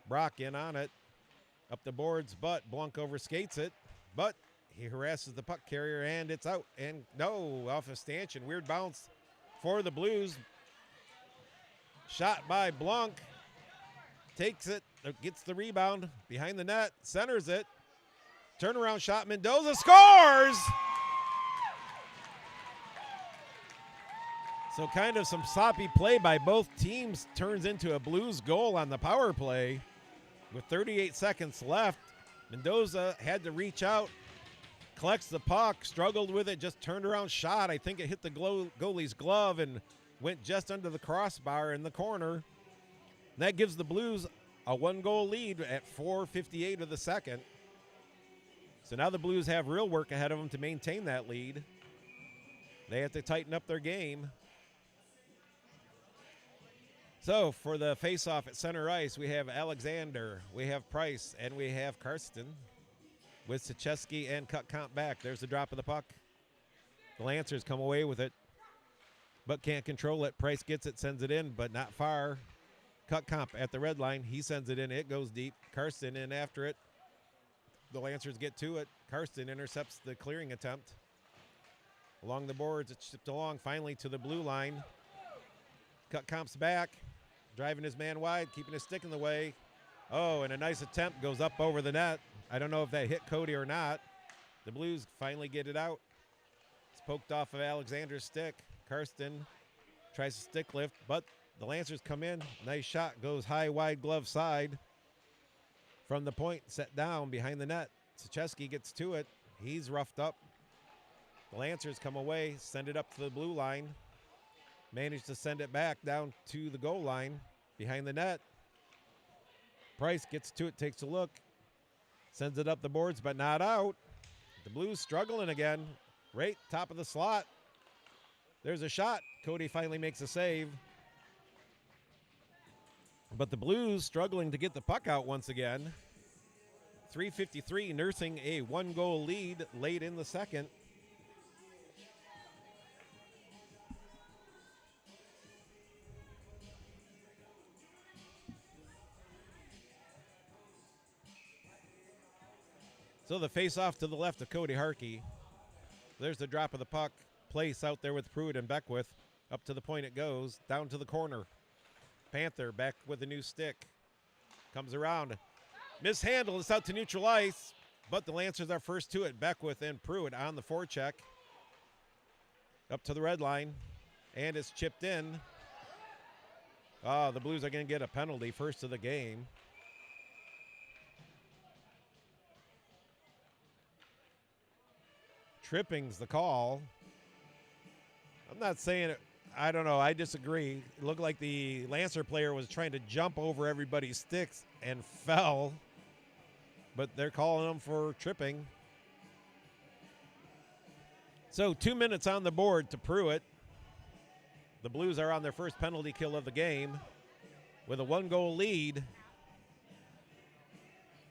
Brock in on it. Up the boards, but Blunk overskates it. But he harasses the puck carrier, and it's out. And no, off a stanchion. Weird bounce for the Blues. Shot by Blunk. Takes it, gets the rebound behind the net, centers it. Turnaround shot, Mendoza scores! So kind of some sloppy play by both teams turns into a Blues goal on the power play. With 38 seconds left, Mendoza had to reach out, collects the puck, struggled with it, just turned around shot. I think it hit the goalie's glove and went just under the crossbar in the corner. That gives the Blues a 1-goal lead at 4:58 of the second. So now the Blues have real work ahead of them to maintain that lead. They have to tighten up their game. So for the face-off at center ice, we have Alexander, we have Price, and we have Karsten with Sachesky and Cutcomp back. There's the drop of the puck. The Lancers come away with it, but can't control it. Price gets it, sends it in, but not far. Cutcomp at the red line. He sends it in. It goes deep. Karsten in after it. The Lancers get to it. Karsten intercepts the clearing attempt. Along the boards, it's shipped along finally to the blue line. Cut comps back, driving his man wide, keeping his stick in the way. Oh, and a nice attempt goes up over the net. I don't know if that hit Cody or not. The Blues finally get it out. It's poked off of Alexander's stick. Karsten tries to stick lift, but the Lancers come in. Nice shot, goes high, wide glove side. From the point, set down behind the net. Sachesky gets to it. He's roughed up. The Lancers come away, send it up to the blue line. Manage to send it back down to the goal line behind the net. Price gets to it, takes a look. Sends it up the boards, but not out. The Blues struggling again. Right top of the slot. There's a shot. Cody finally makes a save. But the Blues struggling to get the puck out once again. 3:53, nursing a one-goal lead late in the second. So the face-off to the left of Cody Harkey. There's the drop of the puck. Place out there with Pruitt and Beckwith. Up to the point it goes. Down to the corner. Panther back with a new stick. Comes around. Mishandled. It's out to neutral ice. But the Lancers are first to it. Beckwith and Pruitt on the forecheck. Up to the red line. And it's chipped in. Oh, the Blues are going to get a penalty. First of the game. Tripping's the call. I'm not saying it. I don't know. I disagree. It looked like the Lancer player was trying to jump over everybody's sticks and fell. But they're calling him for tripping. So 2 minutes on the board to Pruitt. The Blues are on their first penalty kill of the game with a one-goal lead.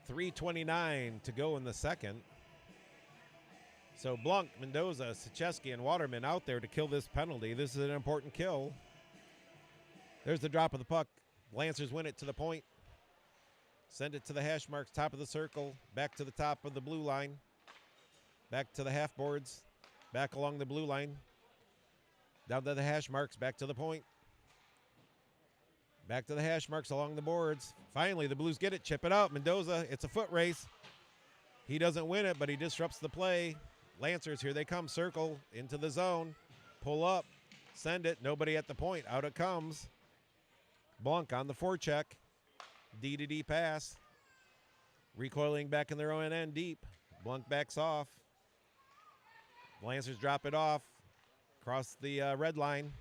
3:29 to go in the second. So Blanc, Mendoza, Sachesky, and Waterman out there to kill this penalty. This is an important kill. There's the drop of the puck. Lancers win it to the point. Send it to the hash marks, top of the circle, back to the top of the blue line, back to the half boards, back along the blue line, down to the hash marks, back to the point, back to the hash marks along the boards. Finally, the Blues get it, chip it out. Mendoza, it's a foot race. He doesn't win it, but he disrupts the play. Lancers, here they come, circle into the zone, pull up, send it, nobody at the point, out it comes. Blanc on the forecheck, D-to-D pass, recoiling back in their own end deep. Blanc backs off. Lancers drop it off, across the red line,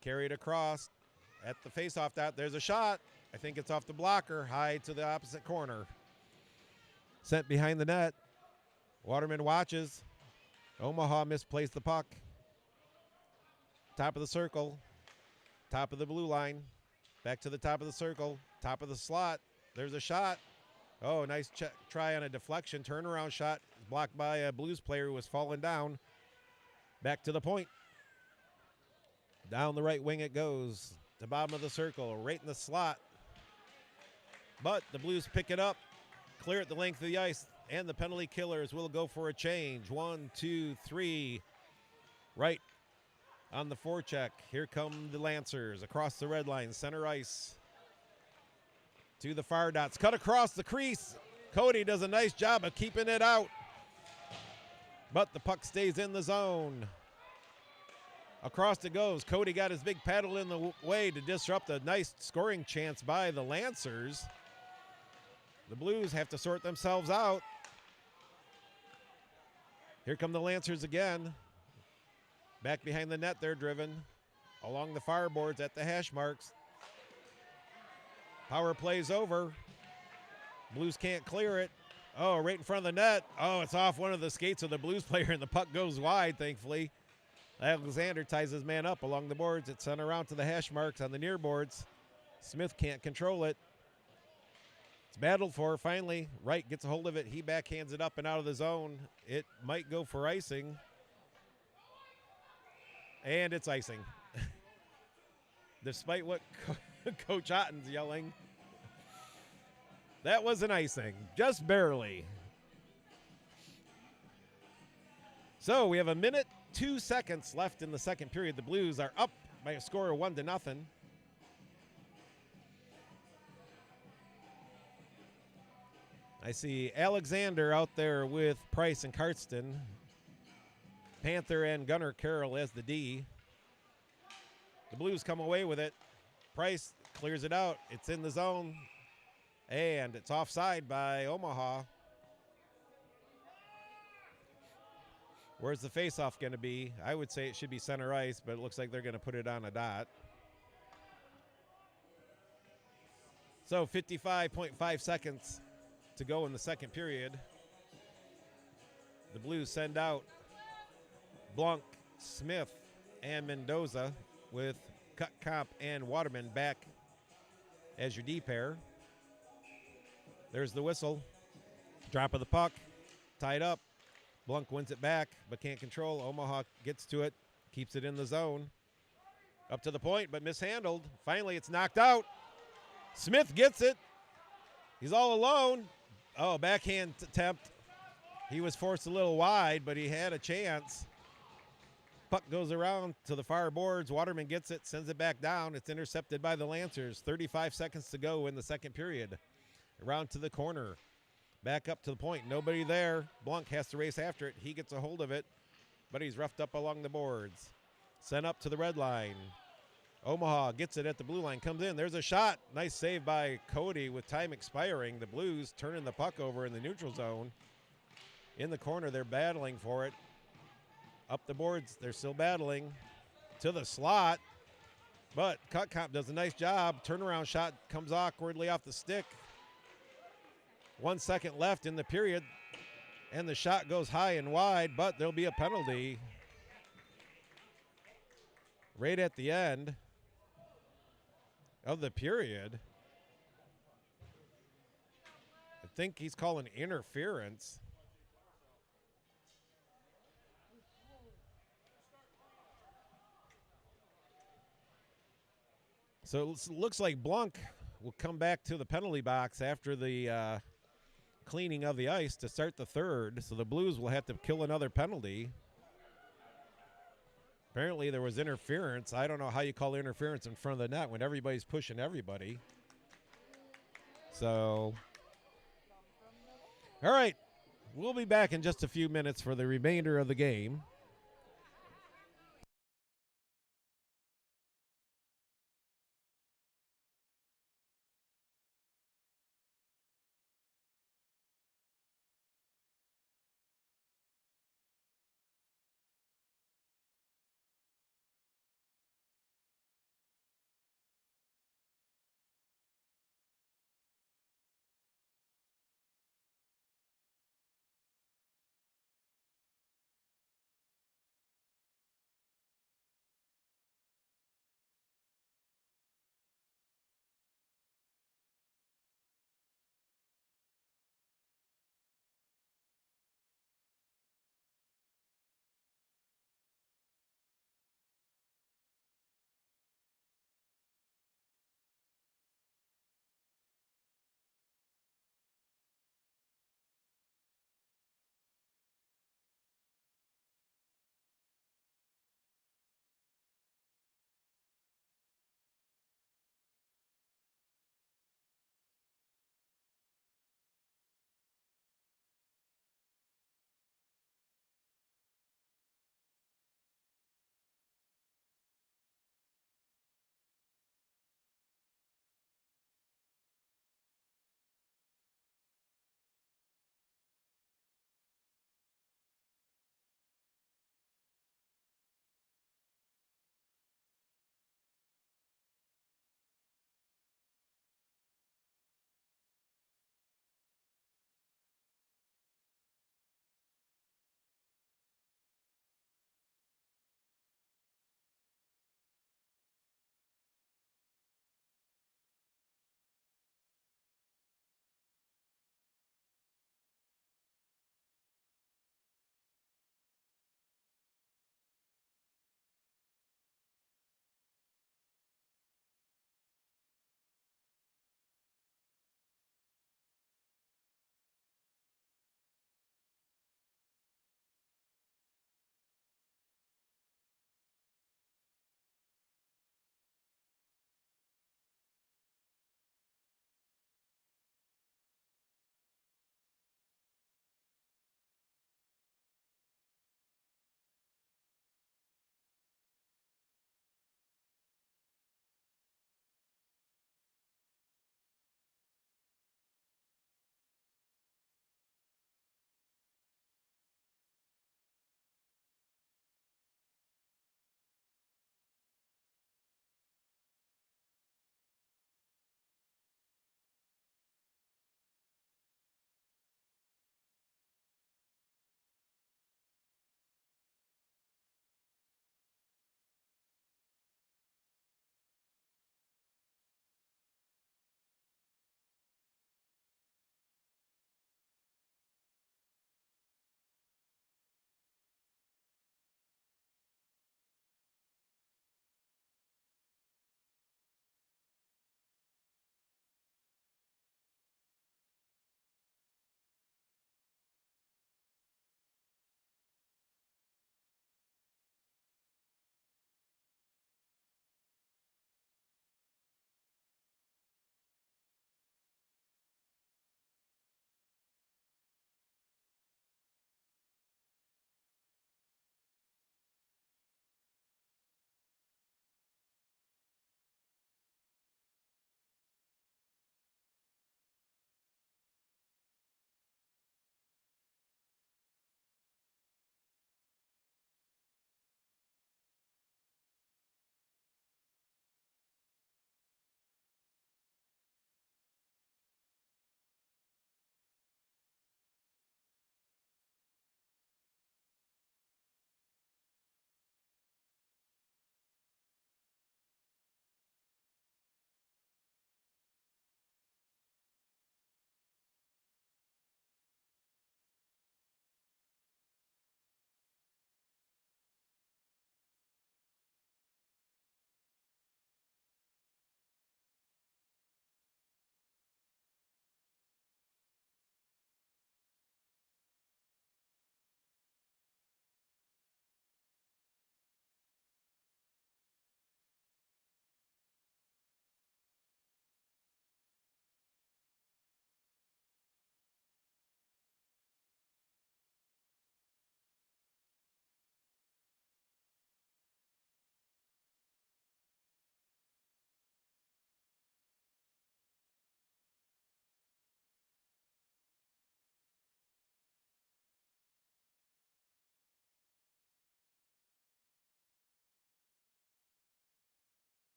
carry it across. At the face-off dot, there's a shot. I think it's off the blocker, high to the opposite corner. Sent behind the net. Waterman watches. Omaha misplaced the puck. Top of the circle. Top of the blue line. Back to the top of the circle. Top of the slot. There's a shot. Oh, nice try on a deflection. Turnaround shot. Blocked by a Blues player who was falling down. Back to the point. Down the right wing it goes. To bottom of the circle. Right in the slot. But the Blues pick it up. Clear at the length of the ice, and the penalty killers will go for a change. 1, 2, 3. Right on the forecheck. Here come the Lancers across the red line, center ice. To the far dots. Cut across the crease. Cody does a nice job of keeping it out. But the puck stays in the zone. Across it goes. Cody got his big paddle in the way to disrupt a nice scoring chance by the Lancers. The Blues have to sort themselves out. Here come the Lancers again. Back behind the net, they're driven. Along the far boards at the hash marks. Power play's over. Blues can't clear it. Oh, right in front of the net. Oh, it's off one of the skates of the Blues player, and the puck goes wide, thankfully. Alexander ties his man up along the boards. It's sent around to the hash marks on the near boards. Smith can't control it. It's battled for. Finally, Wright gets a hold of it. He backhands it up and out of the zone. It might go for icing. And it's icing. Despite what Coach Otten's yelling. That was an icing. Just barely. So we have 1 minute, 2 seconds left in the second period. The Blues are up by a score of 1-0. I see Alexander out there with Price and Cartston. Panther and Gunnar Carroll as the D. The Blues come away with it. Price clears it out. It's in the zone. And it's offside by Omaha. Where's the faceoff going to be? I would say it should be center ice, but it looks like they're going to put it on a dot. So 55.5 seconds to go in the second period. The Blues send out Blanc, Smith, and Mendoza with Cutcomp and Waterman back as your D pair. There's the whistle. Drop of the puck. Tied up. Blanc wins it back, but can't control. Omaha gets to it. Keeps it in the zone. Up to the point, but mishandled. Finally, it's knocked out. Smith gets it. He's all alone. Oh, backhand attempt. He was forced a little wide, but he had a chance. Puck goes around to the far boards. Waterman gets it, sends it back down. It's intercepted by the Lancers. 35 seconds to go in the second period. Around to the corner. Back up to the point. Nobody there. Blanc has to race after it. He gets a hold of it, but he's roughed up along the boards. Sent up to the red line. Omaha gets it at the blue line. Comes in. There's a shot. Nice save by Cody with time expiring. The Blues turning the puck over in the neutral zone. In the corner, they're battling for it. Up the boards, they're still battling. To the slot. But Cutcomp does a nice job. Turnaround shot comes awkwardly off the stick. 1 second left in the period. And the shot goes high and wide, but there'll be a penalty right at the end of the period. I think he's calling interference. So it looks like Blanc will come back to the penalty box after the cleaning of the ice to start the third. So the Blues will have to kill another penalty. Apparently there was interference. I don't know how you call interference in front of the net when everybody's pushing everybody. So, all right. We'll be back in just a few minutes for the remainder of the game.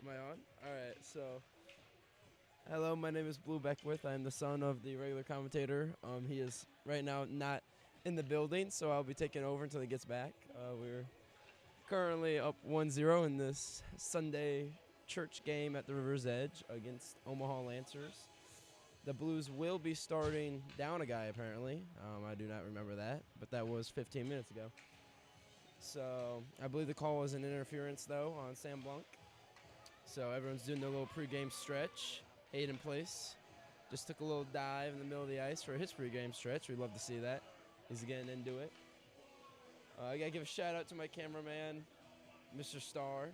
Am I on? All right. So, hello, my name is Blue Beckwith. I'm the son of the regular commentator. He is right now not in the building, so I'll be taking over until he gets back. We're currently up 1-0 in this Sunday church game at the River's Edge against Omaha Lancers. The Blues will be starting down a guy, apparently. I do not remember that, but that was 15 minutes ago. So I believe the call was an interference, though, on Sam Blanc. So everyone's doing their little pregame stretch. Hayden Place just took a little dive in the middle of the ice for his pregame stretch. We'd love to see that. He's getting into it. I got to give a shout out to my cameraman, Mr. Starr.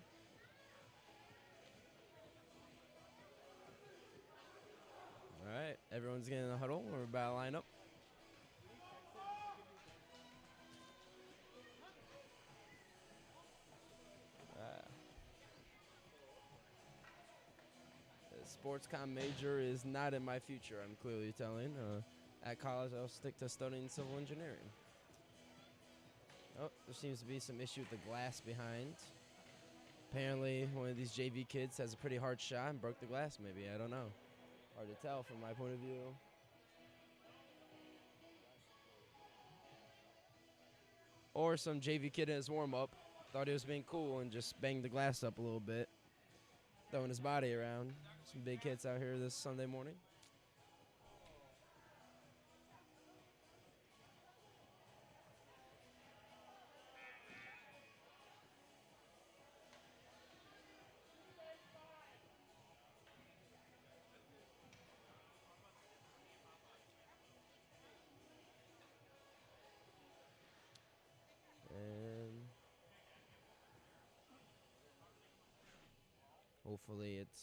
All right, everyone's getting in the huddle. We're about to line up. The sports comm major is not in my future, I'm clearly telling. At college, I'll stick to studying civil engineering. Oh, there seems to be some issue with the glass behind. Apparently, one of these JV kids has a pretty hard shot and broke the glass, maybe. I don't know. Hard to tell from my point of view. Or some JV kid in his warm-up thought he was being cool and just banged the glass up a little bit, throwing his body around. Some big hits out here this Sunday morning. And hopefully it's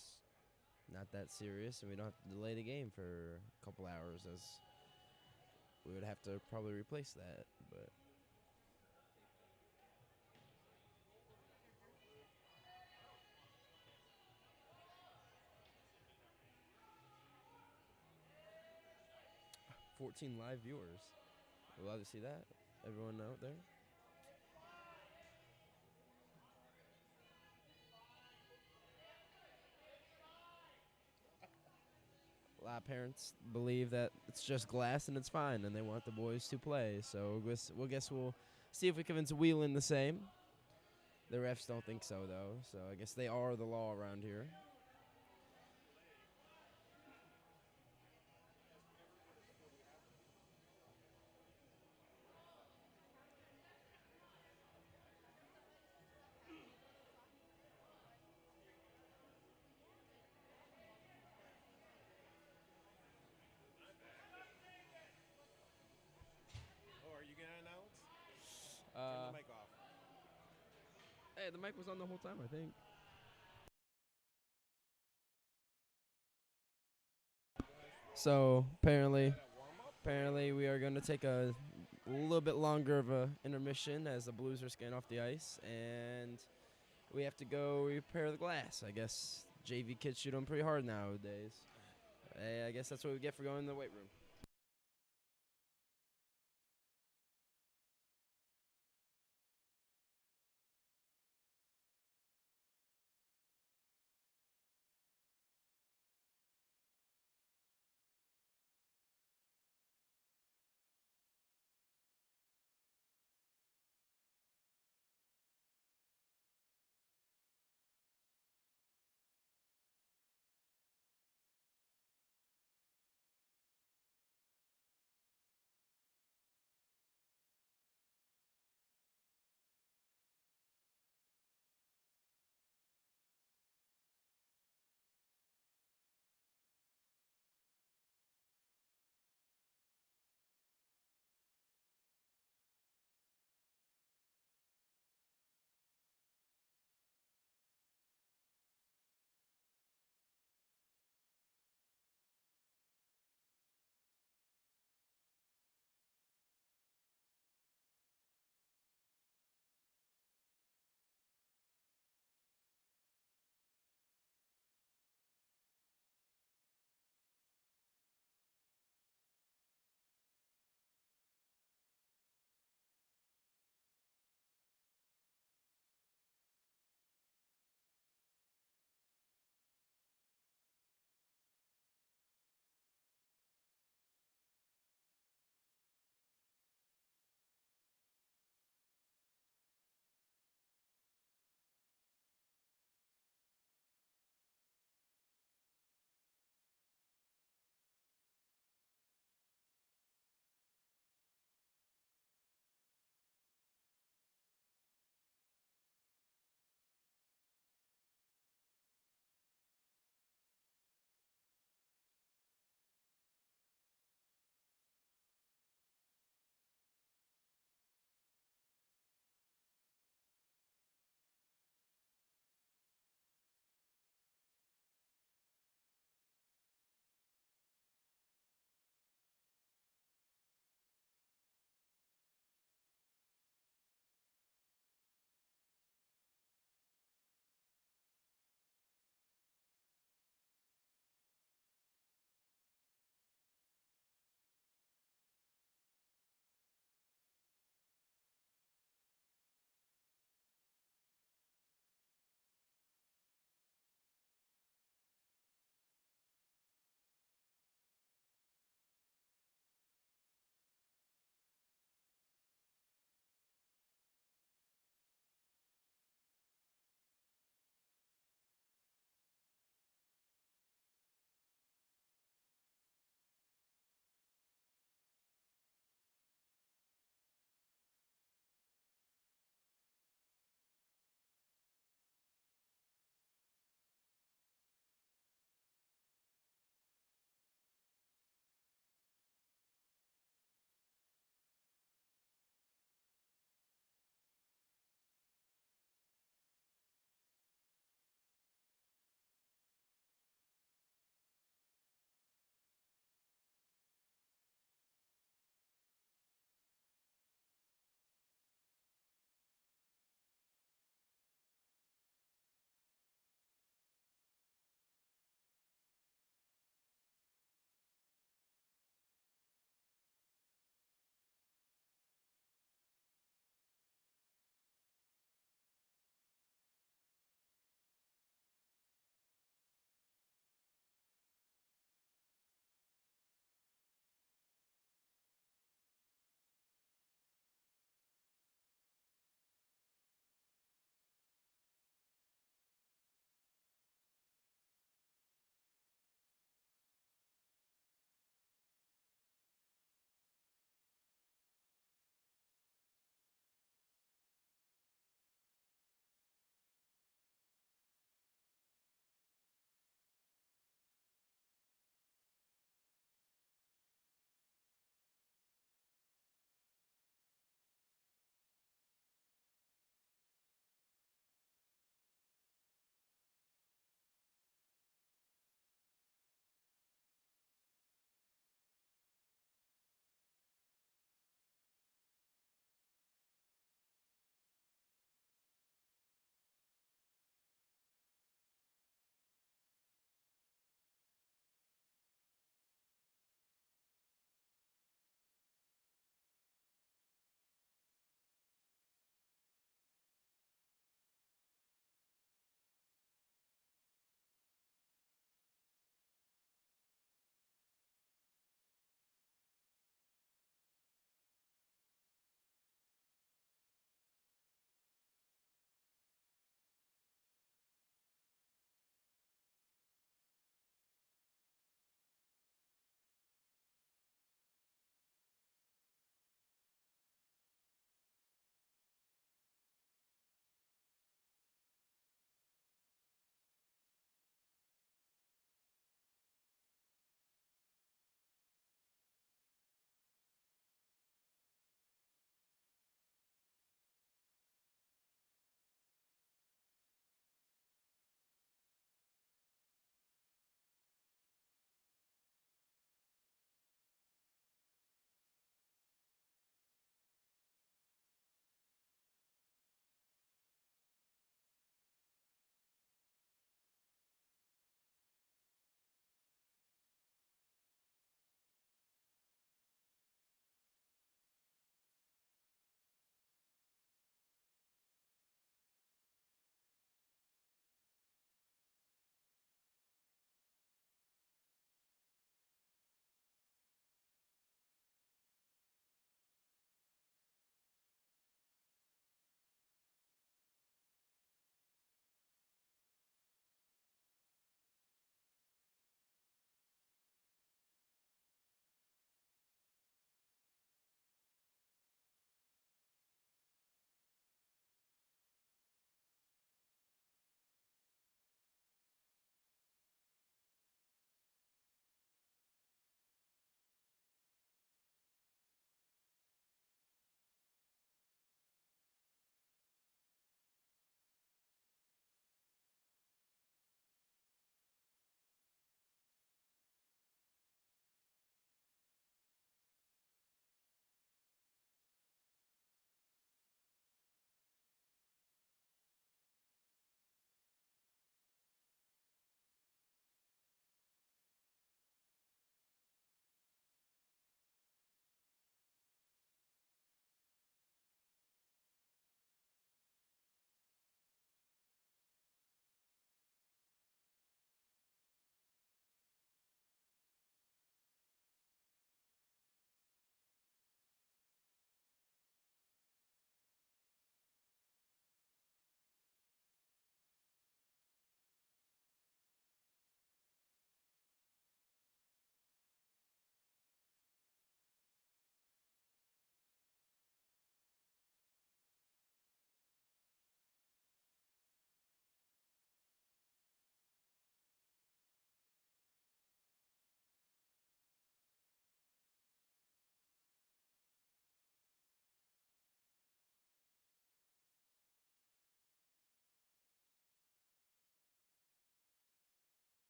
not that serious and we don't have to delay the game for a couple hours, as we would have to probably replace that. But 14 live viewers. We'll love to see that. Everyone out there. A lot of parents believe that it's just glass and it's fine, and they want the boys to play. So we'll see if we convince Wheelan the same. The refs don't think so, though. So I guess they are the law around here. Oh, are you going to announce? Turn Uh, the mic off. hey, the mic was on the whole time, I think. So apparently we are going to take a little bit longer of a intermission as the Blues are skating off the ice, and we have to go repair the glass. I guess JV kids shoot them pretty hard nowadays. Hey, I guess that's what we get for going to the weight room.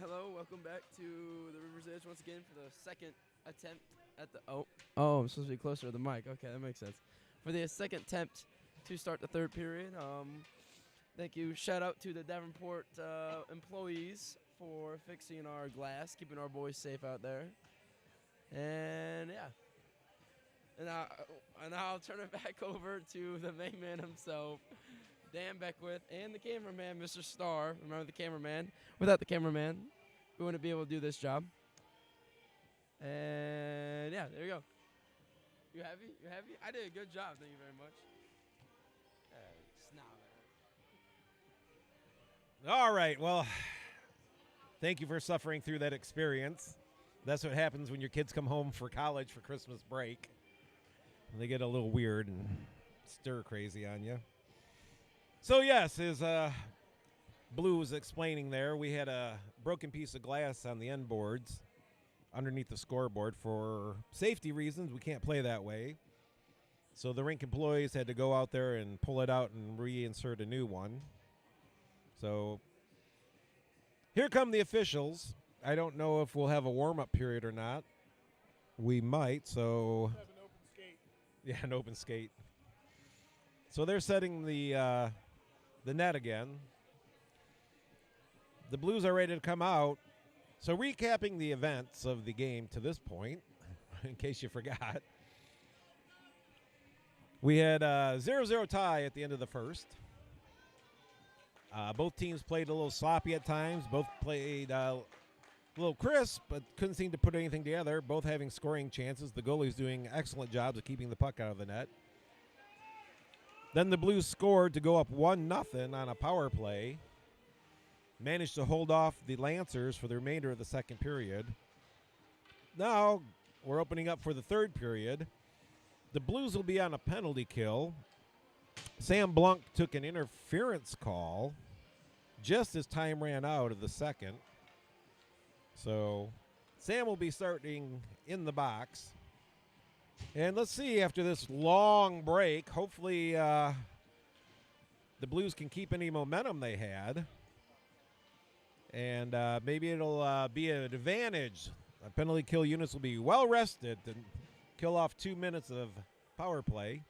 Hello, welcome back to the River's Edge once again for the second attempt at the. Oh, I'm supposed to be closer to the mic. Okay, that makes sense. For the second attempt to start the third period. Thank you. Shout out to the Davenport employees for fixing our glass, keeping our boys safe out there. And yeah. And I'll turn it back over to the main man himself, Dan Beckwith, and the cameraman, Mr. Starr. Remember the cameraman? Without the cameraman, we wouldn't be able to do this job. And yeah, there you go. You happy? You happy? I did a good job. Thank you very much. Snob. All right. Well, thank you for suffering through that experience. That's what happens when your kids come home for college for Christmas break. They get a little weird and stir crazy on you. So, yes, as Blue was explaining there, we had a broken piece of glass on the end boards underneath the scoreboard. For safety reasons, we can't play that way. So the rink employees had to go out there and pull it out and reinsert a new one. So here come the officials. I don't know if we'll have a warm-up period or not. We might, so... Have an open skate. Yeah, an open skate. So they're setting the net again. The Blues are ready to come out. So recapping the events of the game to this point, in case you forgot, we had a 0-0 tie at the end of the first. Both teams played a little sloppy at times. Both played a little crisp, but couldn't seem to put anything together. Both having scoring chances. The goalie's doing excellent jobs of keeping the puck out of the net. Then the Blues scored to go up 1-0 on a power play. Managed to hold off the Lancers for the remainder of the second period. Now we're opening up for the third period. The Blues will be on a penalty kill. Sam Blunk took an interference call just as time ran out of the second. So Sam will be starting in the box. And let's see, after this long break, hopefully the Blues can keep any momentum they had. And maybe it'll be an advantage. Penalty kill units will be well rested to kill off 2 minutes of power play.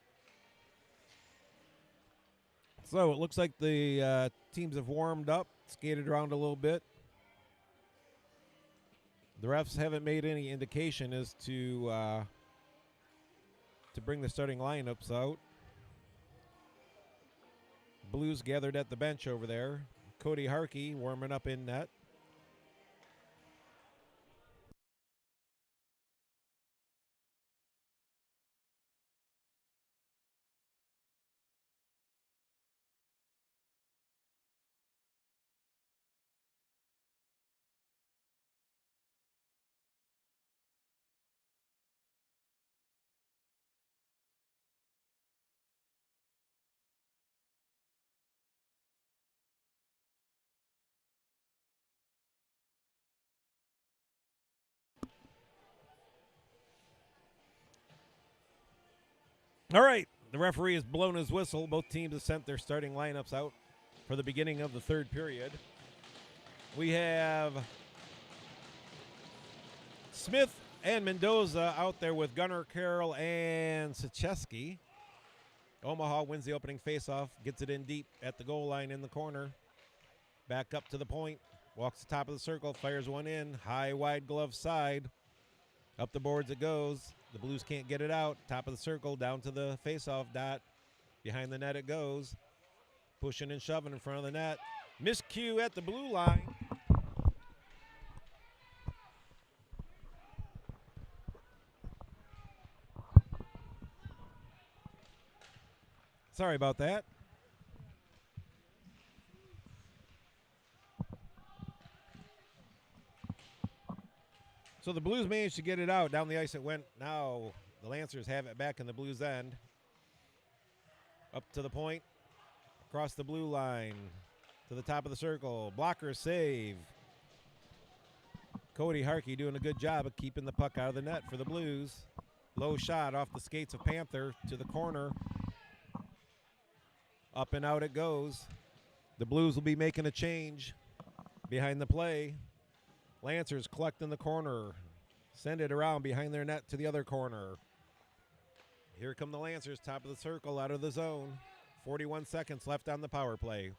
So it looks like the teams have warmed up, skated around a little bit. The refs haven't made any indication as to bring the starting lineups out. Blues gathered at the bench over there. Cody Harkey warming up in net. All right, the referee has blown his whistle. Both teams have sent their starting lineups out for the beginning of the third period. We have Smith and Mendoza out there with Gunnar Carroll and Sachesky. Omaha wins the opening faceoff, gets it in deep at the goal line in the corner. Back up to the point, walks the top of the circle, fires one in, high, wide glove side. Up the boards it goes. The Blues can't get it out. Top of the circle, down to the faceoff dot. Behind the net it goes. Pushing and shoving in front of the net. Miscue at the blue line. Sorry about that. So the Blues managed to get it out. Down the ice it went. Now the Lancers have it back in the Blues' end. Up to the point. Across the blue line. To the top of the circle. Blocker save. Cody Harkey doing a good job of keeping the puck out of the net for the Blues. Low shot off the skates of Panther to the corner. Up and out it goes. The Blues will be making a change behind the play. Lancers collect in the corner. Send it around behind their net to the other corner. Here come the Lancers, top of the circle, out of the zone. 41 seconds left on the power play.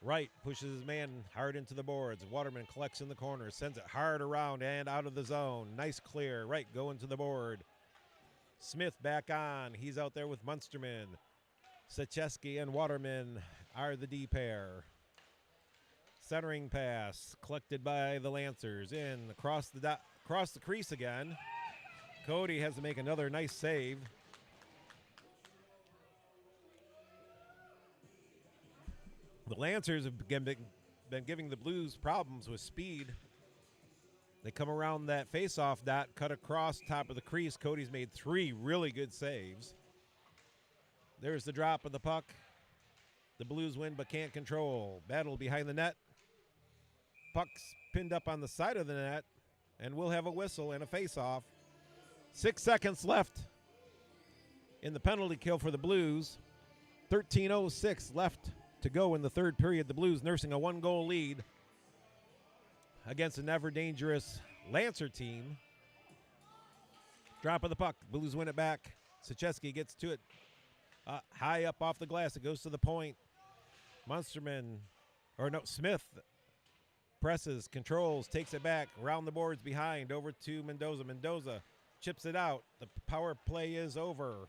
Wright pushes his man hard into the boards. Waterman collects in the corner, sends it hard around and out of the zone. Nice clear. Wright going to the board. Smith back on. He's out there with Munsterman. Sacheski and Waterman are the D pair. Centering pass collected by the Lancers. In across the crease again. Cody has to make another nice save. The Lancers have been giving the Blues problems with speed. They come around that face-off dot, cut across top of the crease. Cody's made 3 really good saves. There's the drop of the puck. The Blues win but can't control. Battle behind the net. Puck's pinned up on the side of the net, and we'll have a whistle and a face-off. 6 seconds left in the penalty kill for the Blues. 13:06 left to go in the third period. The Blues nursing a 1-goal lead against an ever-dangerous Lancer team. Drop of the puck. Blues win it back. Sacheski gets to it high up off the glass. It goes to the point. Smith presses, controls, takes it back, around the boards behind, over to Mendoza. Mendoza chips it out. The power play is over.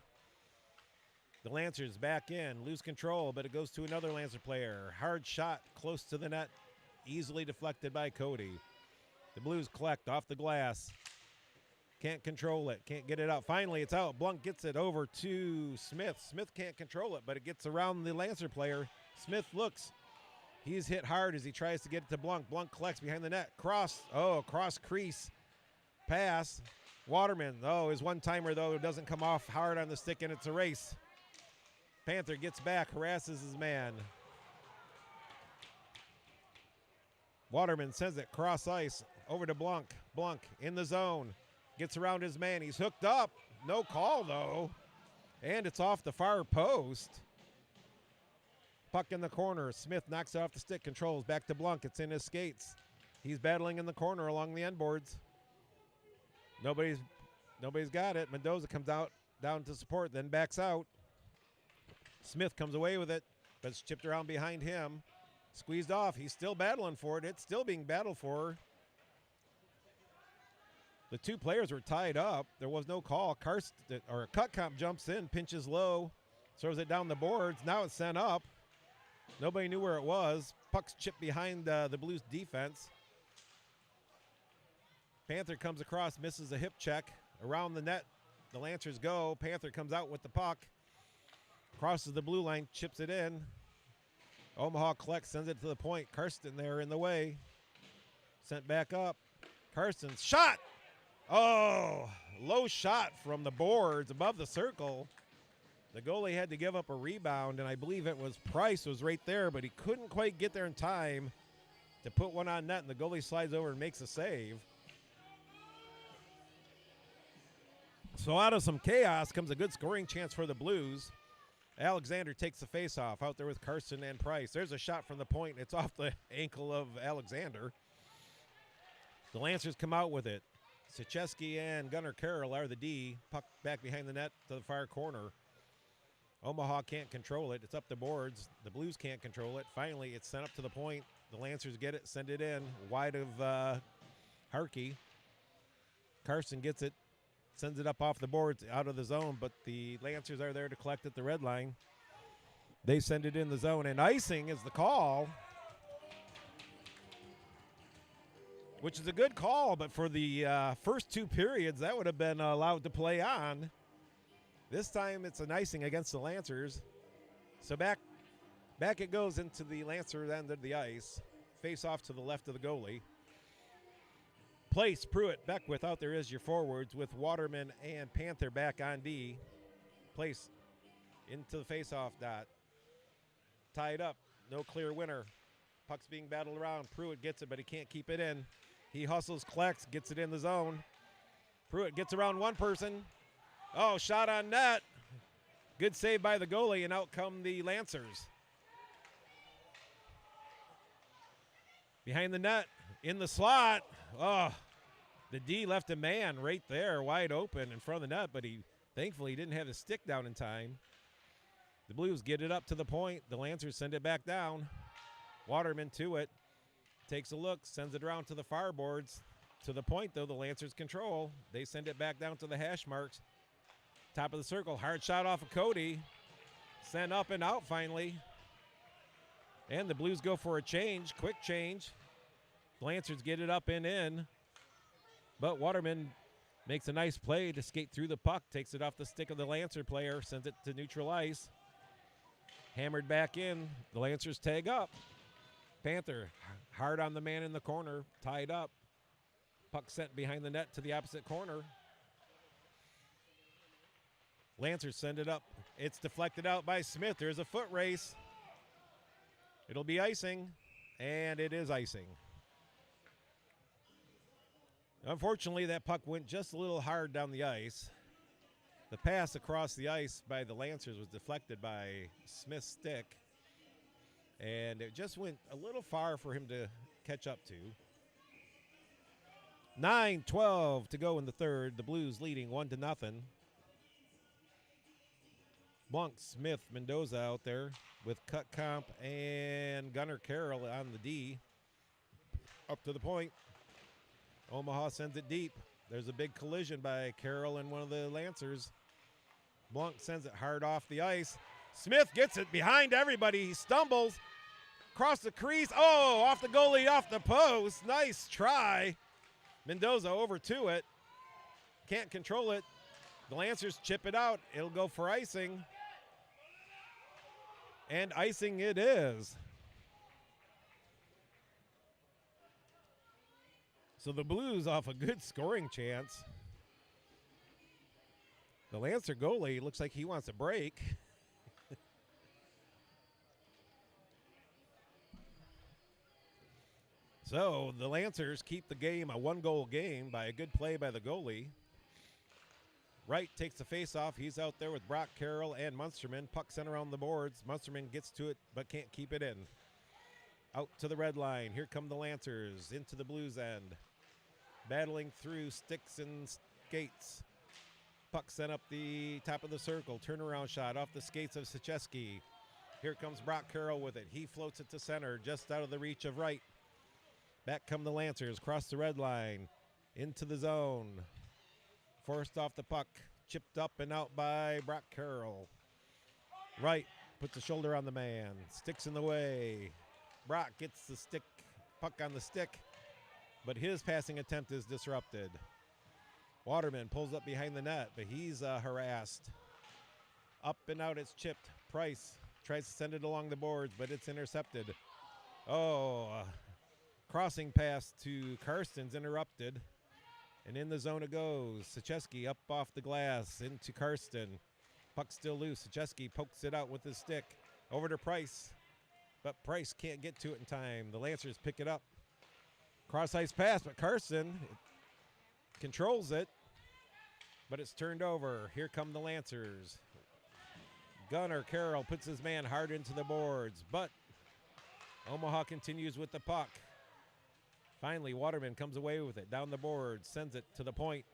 The Lancers back in, lose control, but it goes to another Lancer player. Hard shot close to the net, easily deflected by Cody. The Blues collect off the glass. Can't control it, can't get it out. Finally, it's out. Blunk gets it over to Smith. Smith can't control it, but it gets around the Lancer player. Smith looks. He's hit hard as he tries to get it to Blunk. Blunk collects behind the net. Cross crease pass. Waterman, his one-timer, though, doesn't come off hard on the stick, and it's a race. Panther gets back, harasses his man. Waterman sends it cross ice over to Blunk. Blunk in the zone. Gets around his man. He's hooked up. No call, though. And it's off the far post. Puck in the corner. Smith knocks it off the stick. Controls back to Blunk. It's in his skates. He's battling in the corner along the end boards. Nobody's got it. Mendoza comes out down to support, then backs out. Smith comes away with it, but it's chipped around behind him. Squeezed off. He's still battling for it. It's still being battled for. The 2 players were tied up. There was no call. Cutcomp jumps in, pinches low, throws it down the boards. Now it's sent up. Nobody knew where it was. Puck's chipped behind the Blues defense. Panther comes across, misses a hip check. Around the net, the Lancers go. Panther comes out with the puck. Crosses the blue line, chips it in. Omaha collects, sends it to the point. Karsten there in the way. Sent back up. Karsten's shot. Oh, low shot from the boards above the circle. The goalie had to give up a rebound, and I believe it was Price was right there, but he couldn't quite get there in time to put one on net, and the goalie slides over and makes a save. So out of some chaos comes a good scoring chance for the Blues. Alexander takes the face-off out there with Carson and Price. There's a shot from the point. It's off the ankle of Alexander. The Lancers come out with it. Sacheski and Gunnar Carroll are the D. Puck back behind the net to the far corner. Omaha can't control it. It's up the boards. The Blues can't control it. Finally, it's sent up to the point. The Lancers get it, send it in. Wide of Harkey. Carson gets it. Sends it up off the boards out of the zone, but the Lancers are there to collect at the red line. They send it in the zone, and icing is the call, which is a good call, but for the first 2 periods, that would have been allowed to play on. This time it's an icing against the Lancers. So back it goes into the Lancer end of the ice. Face off to the left of the goalie. Place, Pruitt, Beckwith out there is your forwards with Waterman and Panther back on D. Place into the face-off dot. Tied up, no clear winner. Puck's being battled around. Pruitt gets it, but he can't keep it in. He hustles, collects, gets it in the zone. Pruitt gets around one person. Oh, shot on net. Good save by the goalie, and out come the Lancers. Behind the net, In the slot. Oh, the D left a man right there wide open in front of the net, but he thankfully didn't have his stick down in time. The Blues get it up to the point. The Lancers send it back down. Waterman to it. Takes a look, sends it around to the far boards. To the point, though, the Lancers control. They send it back down to the hash marks. Top of the circle, hard shot off of Cody. Sent up and out finally. And the Blues go for a change, quick change. The Lancers get it up and in. But Waterman makes a nice play to skate through the puck, takes it off the stick of the Lancer player, sends it to neutral ice. Hammered back in, the Lancers tag up. Panther hard on the man in the corner, tied up. Puck sent behind the net to the opposite corner. Lancers send it up. It's deflected out by Smith. There's a foot race. It'll be icing, and it is icing. Unfortunately, that puck went just a little hard down the ice. The pass across the ice by the Lancers was deflected by Smith's stick, and it just went a little far for him to catch up to. 9:12 to go in the third. The Blues leading 1-0. Blanc, Smith, Mendoza out there with Cutcomp and Gunnar Carroll on the D. Up to the point. Omaha sends it deep. There's a big collision by Carroll and one of the Lancers. Blanc sends it hard off the ice. Smith gets it behind everybody. He stumbles across the crease. Oh, off the goalie, off the post. Nice try. Mendoza over to it. Can't control it. The Lancers chip it out. It'll go for icing. And icing it is. So the Blues off a good scoring chance. The Lancer goalie looks like he wants a break. So the Lancers keep the game a one-goal game by a good play by the goalie. Wright takes the face-off. He's out there with Brock Carroll and Munsterman. Puck sent around the boards. Munsterman gets to it but can't keep it in. Out to the red line. Here come the Lancers into the Blues end. Battling through sticks and skates. Puck sent up the top of the circle. Turnaround shot off the skates of Siecheski. Here comes Brock Carroll with it. He floats it to center, just out of the reach of Wright. Back come the Lancers, cross the red line, into the zone. Forced off the puck, chipped up and out by Brock Carroll. Wright puts a shoulder on the man, sticks in the way. Brock gets the stick, puck on the stick, but his passing attempt is disrupted. Waterman pulls up behind the net, but he's harassed. Up and out, it's chipped. Price tries to send it along the boards, but it's intercepted. Crossing pass to Karsten's interrupted. And in the zone it goes. Siecheski up off the glass into Karsten. Puck still loose. Siecheski pokes it out with his stick. Over to Price. But Price can't get to it in time. The Lancers pick it up. Cross ice pass, but Karsten controls it. But it's turned over. Here come the Lancers. Gunnar Carroll puts his man hard into the boards. But Omaha continues with the puck. Finally, Waterman comes away with it down the board, sends it to the point,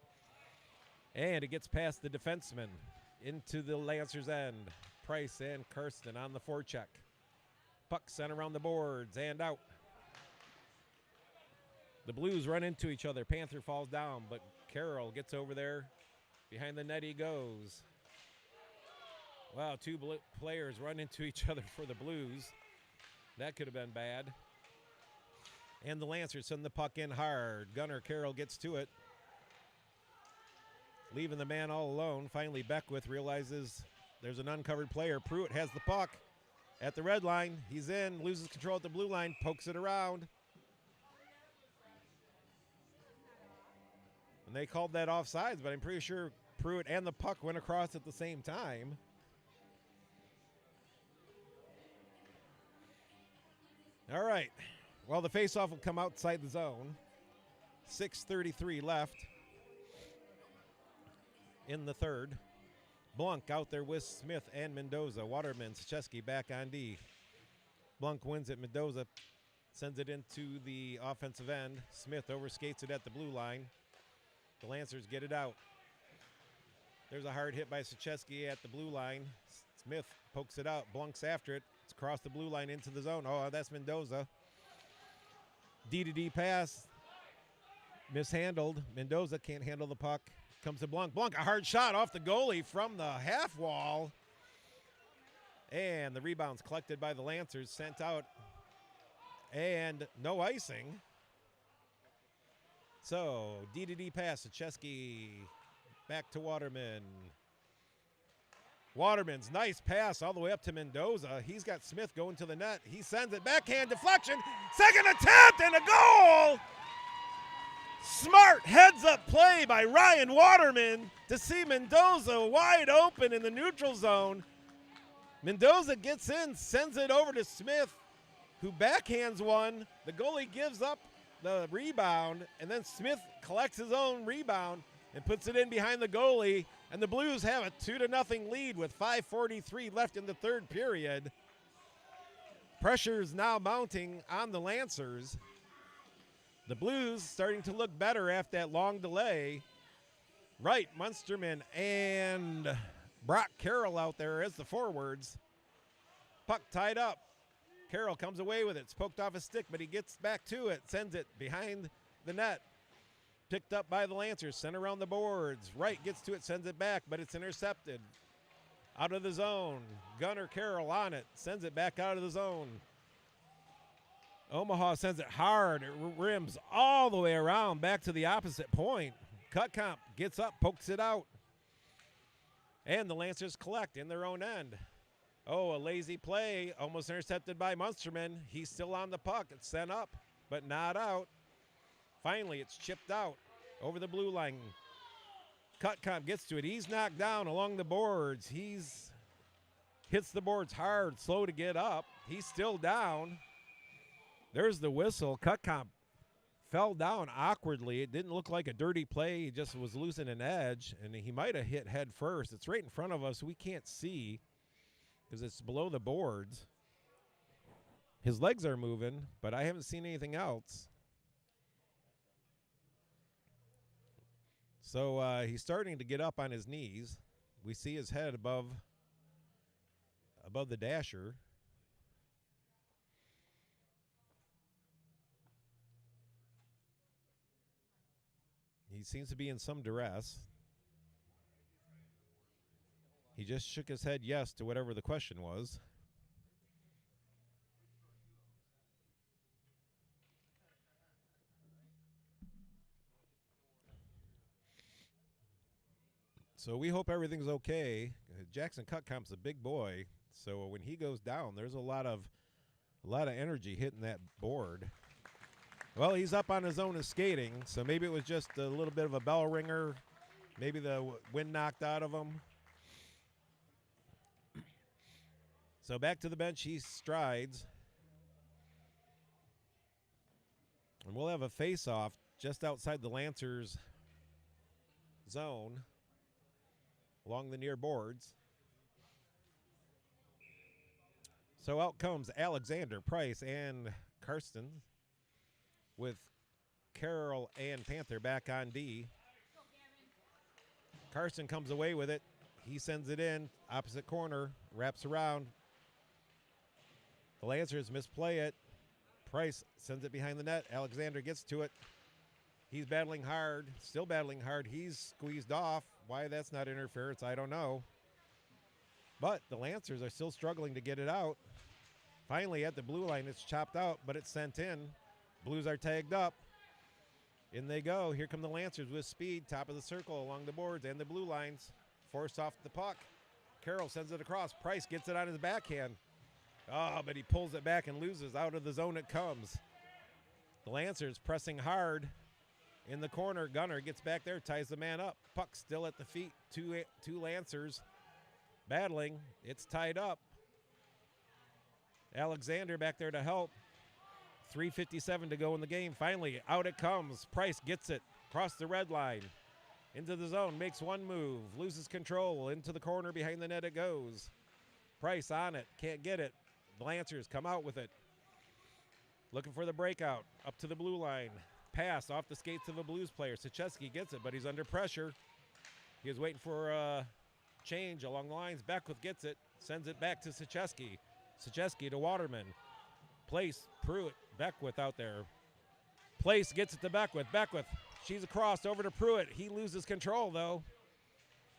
and it gets past the defenseman into the Lancers' end. Price and Karsten on the forecheck. Puck sent around the boards and out. The Blues run into each other. Panther falls down, but Carroll gets over there. Behind the net he goes. Wow, two players run into each other for the Blues. That could have been bad. And the Lancers send the puck in hard. Gunnar Carroll gets to it. Leaving the man all alone. Finally, Beckwith realizes there's an uncovered player. Pruitt has the puck at the red line. He's in, loses control at the blue line, pokes it around. And they called that offsides, but I'm pretty sure Pruitt and the puck went across at the same time. All right. Well, the faceoff will come outside the zone. 6:33 left in the third. Blanc out there with Smith and Mendoza. Waterman, Siecheski back on D. Blanc wins it. Mendoza Sends it into the offensive end. Smith overskates it at the blue line. The Lancers get it out. There's a hard hit by Sucheski at the blue line. Smith pokes it out, blunks after it. It's across the blue line into the zone. Oh, that's Mendoza. D-to-D pass. Mishandled. Mendoza can't handle the puck. Comes to Blunk. Blunk, a hard shot off the goalie from the half wall. And the rebound's collected by the Lancers, sent out. And no icing. So, D-to-D pass. Sucheski back to Waterman. Waterman's nice pass all the way up to Mendoza. He's got Smith going to the net. He sends it backhand deflection. Second attempt and a goal. Smart heads-up play by Ryan Waterman to see Mendoza wide open in the neutral zone. Mendoza gets in, sends it over to Smith, who backhands one. The goalie gives up the rebound, and then Smith collects his own rebound and puts it in behind the goalie. And the Blues have a 2-0 lead with 5:43 left in the third period. Pressure is now mounting on the Lancers. The Blues starting to look better after that long delay. Wright, Munsterman, and Brock Carroll out there as the forwards. Puck tied up. Carroll comes away with it. It's poked off his stick, but he gets back to it, sends it behind the net. Picked up by the Lancers, sent around the boards. Wright gets to it, sends it back, but it's intercepted. Out of the zone. Gunnar Carroll on it, sends it back out of the zone. Omaha sends it hard. It rims all the way around back to the opposite point. Cutcomp gets up, pokes it out. And the Lancers collect in their own end. Oh, a lazy play, almost intercepted by Munsterman. He's still on the puck. It's sent up, but not out. Finally, it's chipped out over the blue line. Cutcomp gets to it. He's knocked down along the boards. He's hits the boards hard, slow to get up. He's still down. There's the whistle. Cutcomp fell down awkwardly. It didn't look like a dirty play. He just was losing an edge, and he might have hit head first. It's right in front of us. We can't see because it's below the boards. His legs are moving, but I haven't seen anything else. So he's starting to get up on his knees. We see his head above the dasher. He seems to be in some duress. He just shook his head yes to whatever the question was. So we hope everything's okay. Jackson Cutcomp's a big boy, so when he goes down, there's a lot of energy hitting that board. Well, he's up on his own and skating, so maybe it was just a little bit of a bell ringer. Maybe the wind knocked out of him. So back to the bench he strides. And we'll have a face-off just outside the Lancers zone along the near boards. So out comes Alexander, Price, and Karsten with Carroll and Panther back on D. Karsten comes away with it. He sends it in, opposite corner, wraps around. The Lancers misplay it. Price sends it behind the net. Alexander gets to it. He's battling hard, still battling hard. He's squeezed off. Why that's not interference, I don't know. But the Lancers are still struggling to get it out. Finally, at the blue line, it's chopped out, but it's sent in. Blues are tagged up. In they go. Here come the Lancers with speed, top of the circle along the boards and the blue lines. Forced off the puck. Carroll sends it across. Price gets it on his backhand. Oh, but he pulls it back and loses. Out of the zone it comes. The Lancers pressing hard in the corner. Gunner gets back there, ties the man up. Puck still at the feet. Two Lancers battling. It's tied up. Alexander back there to help. 3:57 to go in the game. Finally, out it comes. Price gets it across the red line. Into the zone, makes one move, loses control. Into the corner, behind the net it goes. Price on it, can't get it. The Lancers come out with it. Looking for the breakout. Up to the blue line. Pass off the skates of a Blues player. Sachevsky gets it, but he's under pressure. He was waiting for a change along the lines. Beckwith gets it. Sends it back to Sachevsky. Sachevsky to Waterman. Place, Pruitt, Beckwith out there. Place gets it to Beckwith. Beckwith, she's across over to Pruitt. He loses control, though.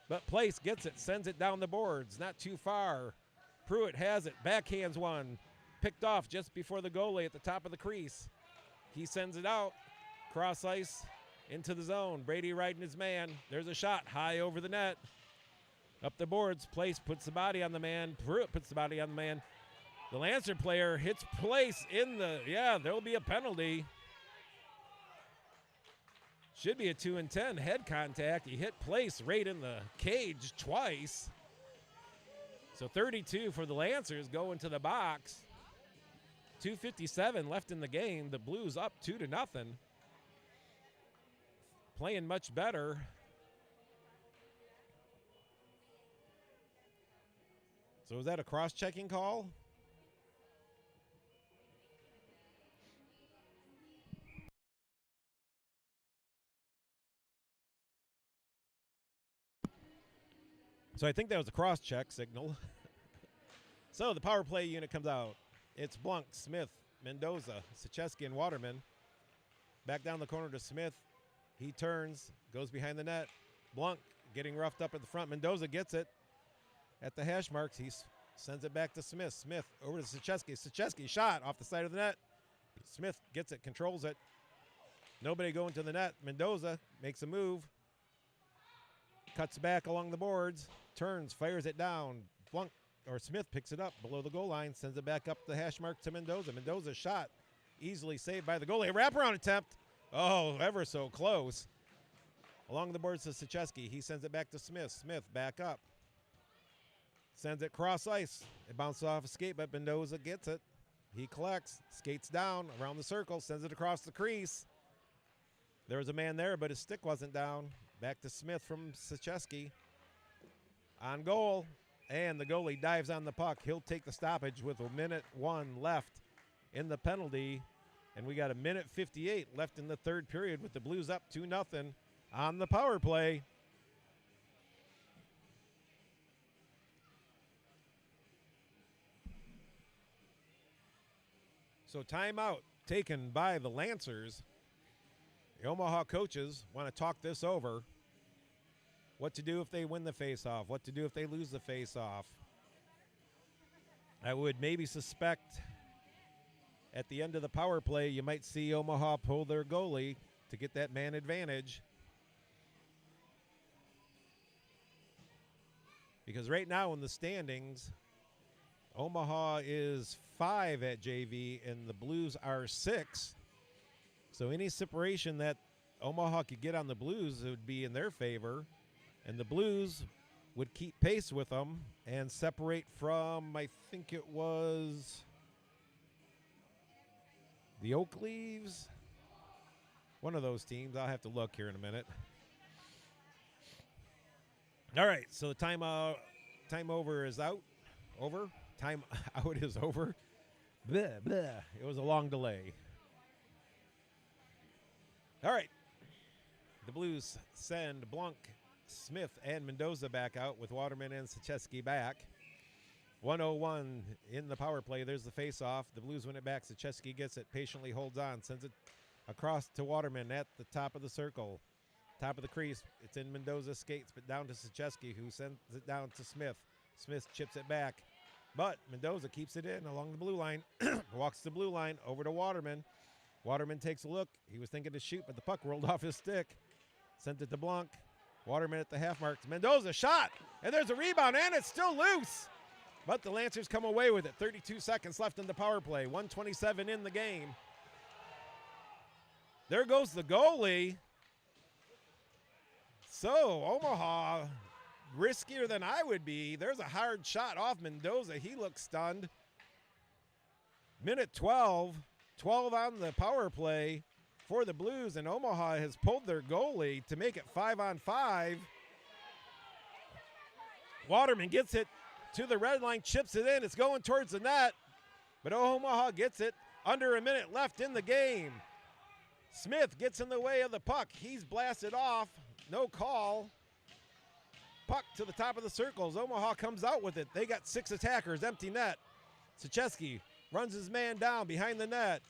But Place gets it, sends it down the boards. Not too far. Pruitt has it. Backhands one. Picked off just before the goalie at the top of the crease. He sends it out. Cross ice into the zone. Brady riding his man. There's a shot high over the net. Up the boards. Place puts the body on the man. Pruitt puts the body on the man. The Lancer player hits Place in the, there'll be a penalty. Should be a 2-10 head contact. He hit Place right in the cage twice. So 32 for the Lancers going to the box. 2:57 left in the game. The Blues up 2-0. Playing much better. So is that a cross-checking call? So I think that was a cross-check signal. So the power play unit comes out. It's Blunk, Smith, Mendoza, Sachevsky, and Waterman. Back down the corner to Smith. He turns, goes behind the net. Blunk getting roughed up at the front. Mendoza gets it at the hash marks. He sends it back to Smith. Smith over to Sachevsky. Sachevsky shot off the side of the net. Smith gets it, controls it. Nobody going to the net. Mendoza makes a move. Cuts back along the boards. Turns, fires it down. Blunk or Smith picks it up below the goal line, sends it back up the hash mark to Mendoza. Mendoza's shot easily saved by the goalie. A wraparound attempt. Oh, ever so close. Along the boards to Sachevsky. He sends it back to Smith. Smith back up. Sends it cross ice. It bounces off a skate, but Mendoza gets it. He collects, skates down around the circle, sends it across the crease. There was a man there, but his stick wasn't down. Back to Smith from Sachevsky. On goal, and the goalie dives on the puck. He'll take the stoppage with a minute 1 left in the penalty. And we got a minute 58 left in the third period with the Blues up 2-0 on the power play. So timeout taken by the Lancers. The Omaha coaches want to talk this over. What to do if they win the faceoff? What to do if they lose the faceoff? I would maybe suspect at the end of the power play, you might see Omaha pull their goalie to get that man advantage. Because right now in the standings, Omaha is 5 at JV and the Blues are 6. So any separation that Omaha could get on the Blues would be in their favor. And the Blues would keep pace with them and separate from, I think it was the Oak Leaves. One of those teams. I'll have to look here in a minute. All right, so the time over is out. Over. Time out is over. Blah, blah. It was a long delay. All right. The Blues send Blanc, Smith, and Mendoza back out with Waterman and Sachevsky back. 1:01 in the power play. There's the face-off. The Blues win it back. Sachevsky gets it, patiently holds on, sends it across to Waterman at the top of the circle. Top of the crease. It's in Mendoza's skates, but down to Sachevsky, who sends it down to Smith. Smith chips it back, but Mendoza keeps it in along the blue line. Walks the blue line over to Waterman. Waterman takes a look. He was thinking to shoot, but the puck rolled off his stick. Sent it to Blanc. Waterman at the half mark. Mendoza shot, and there's a rebound, and it's still loose. But the Lancers come away with it. 32 seconds left in the power play. 1:27 in the game. There goes the goalie. So Omaha, riskier than I would be. There's a hard shot off Mendoza. He looks stunned. Minute 12. 12 on the power play for the Blues, and Omaha has pulled their goalie to make it 5-on-5. Waterman gets it to the red line, chips it in. It's going towards the net, but Omaha gets it. Under a minute left in the game. Smith gets in the way of the puck. He's blasted off. No call. Puck to the top of the circles. Omaha comes out with it. They got 6 attackers. Empty net. Sacheski runs his man down behind the net.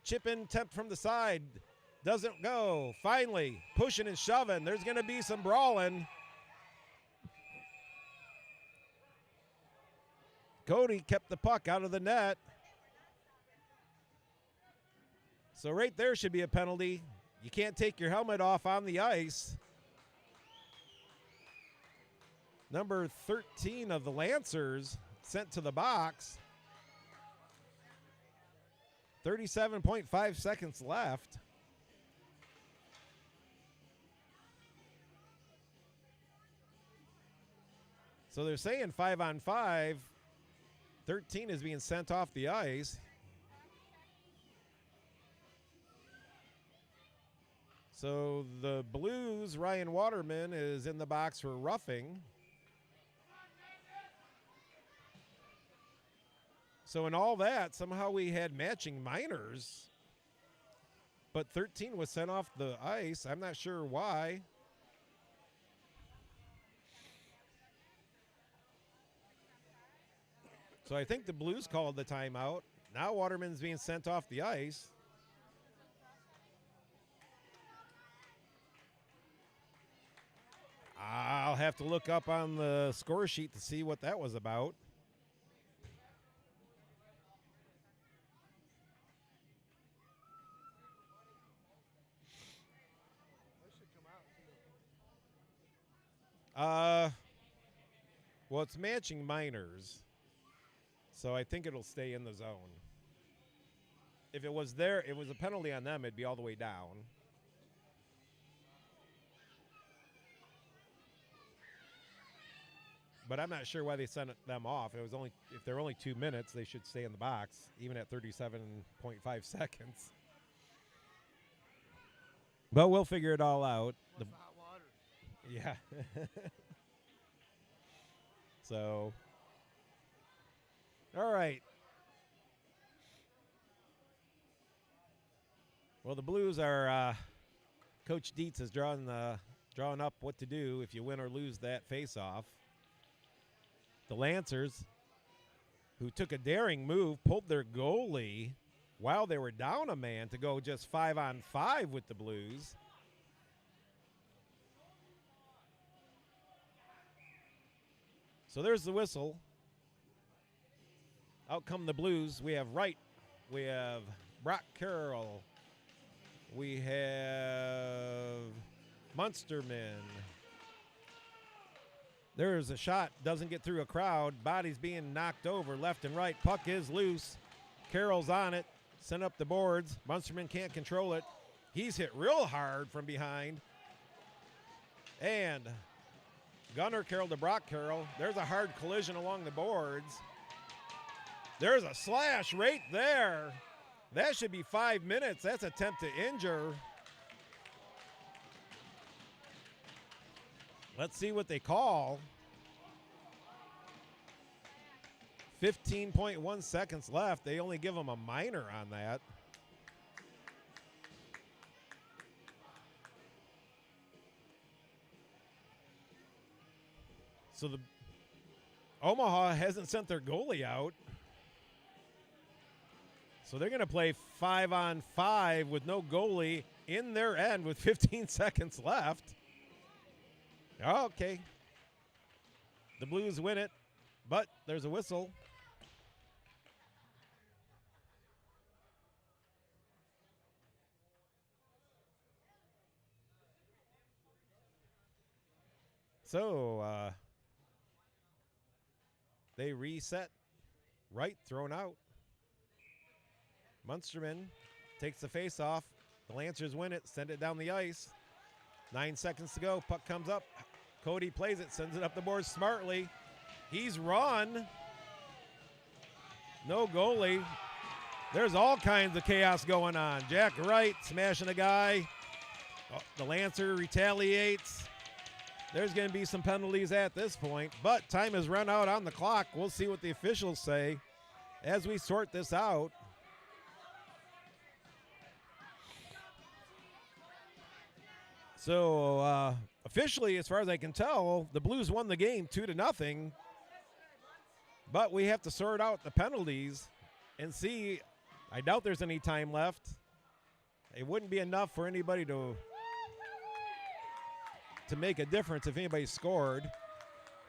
Chip in attempt from the side. Doesn't go. Finally, pushing and shoving. There's going to be some brawling. Cody kept the puck out of the net. So right there should be a penalty. You can't take your helmet off on the ice. Number 13 of the Lancers sent to the box. 37.5 seconds left. So they're saying 5-on-5. 13 is being sent off the ice. So the Blues, Ryan Waterman is in the box for roughing. So in all that, somehow we had matching minors. But 13 was sent off the ice. I'm not sure why. So I think the Blues called the timeout. Now Waterman's being sent off the ice. I'll have to look up on the score sheet to see what that was about. Well, it's matching minors, so I think it'll stay in the zone. If it was there, it was a penalty on them, it'd be all the way down. But I'm not sure why they sent them off. It was only, if they're only 2 minutes, they should stay in the box, even at 37.5 seconds. But we'll figure it all out. Hot water. Yeah. So, all right. Well, the Blues are, Coach Dietz is drawing up what to do if you win or lose that face-off. The Lancers, who took a daring move, pulled their goalie while they were down a man to go just 5-on-5 with the Blues. So there's the whistle. Out come the Blues. We have Wright. We have Brock Carroll. We have Munsterman. There's a shot. Doesn't get through a crowd. Body's being knocked over left and right. Puck is loose. Carroll's on it. Sent up the boards. Munsterman can't control it. He's hit real hard from behind. And Gunnar Carroll to Brock Carroll. There's a hard collision along the boards. There's a slash right there. That should be 5 minutes. That's attempt to injure. Let's see what they call. 15.1 seconds left. They only give them a minor on that. So the Omaha hasn't sent their goalie out. So they're going to play 5-on-5 with no goalie in their end with 15 seconds left. Okay. The Blues win it, but there's a whistle. So, they reset. Wright thrown out. Munsterman takes the face off. The Lancers win it, send it down the ice. 9 seconds to go. Puck comes up. Cody plays it, sends it up the boards smartly. He's run. No goalie. There's all kinds of chaos going on. Jack Wright smashing a guy. Oh, the Lancer retaliates. There's going to be some penalties at this point, but time has run out on the clock. We'll see what the officials say as we sort this out. So officially, as far as I can tell, the Blues won the game 2-0. But we have to sort out the penalties and see. I doubt there's any time left. It wouldn't be enough for anybody to make a difference if anybody scored.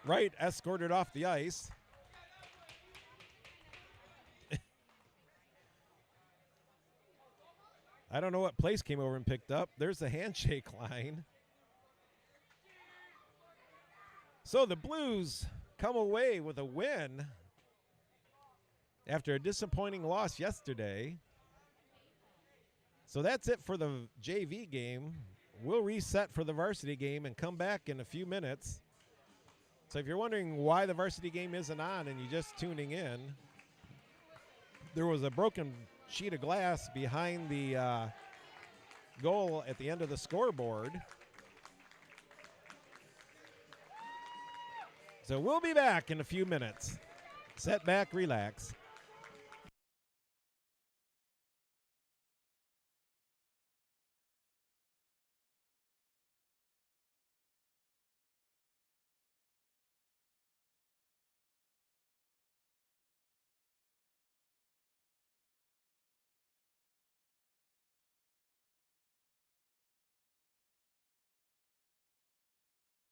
Wright escorted off the ice. I don't know what Place came over and picked up. There's the handshake line. So the Blues come away with a win after a disappointing loss yesterday. So that's it for the JV game. We'll reset for the varsity game and come back in a few minutes. So if you're wondering why the varsity game isn't on and you're just tuning in, there was a broken sheet of glass behind the goal at the end of the scoreboard. So we'll be back in a few minutes. Sit back, relax.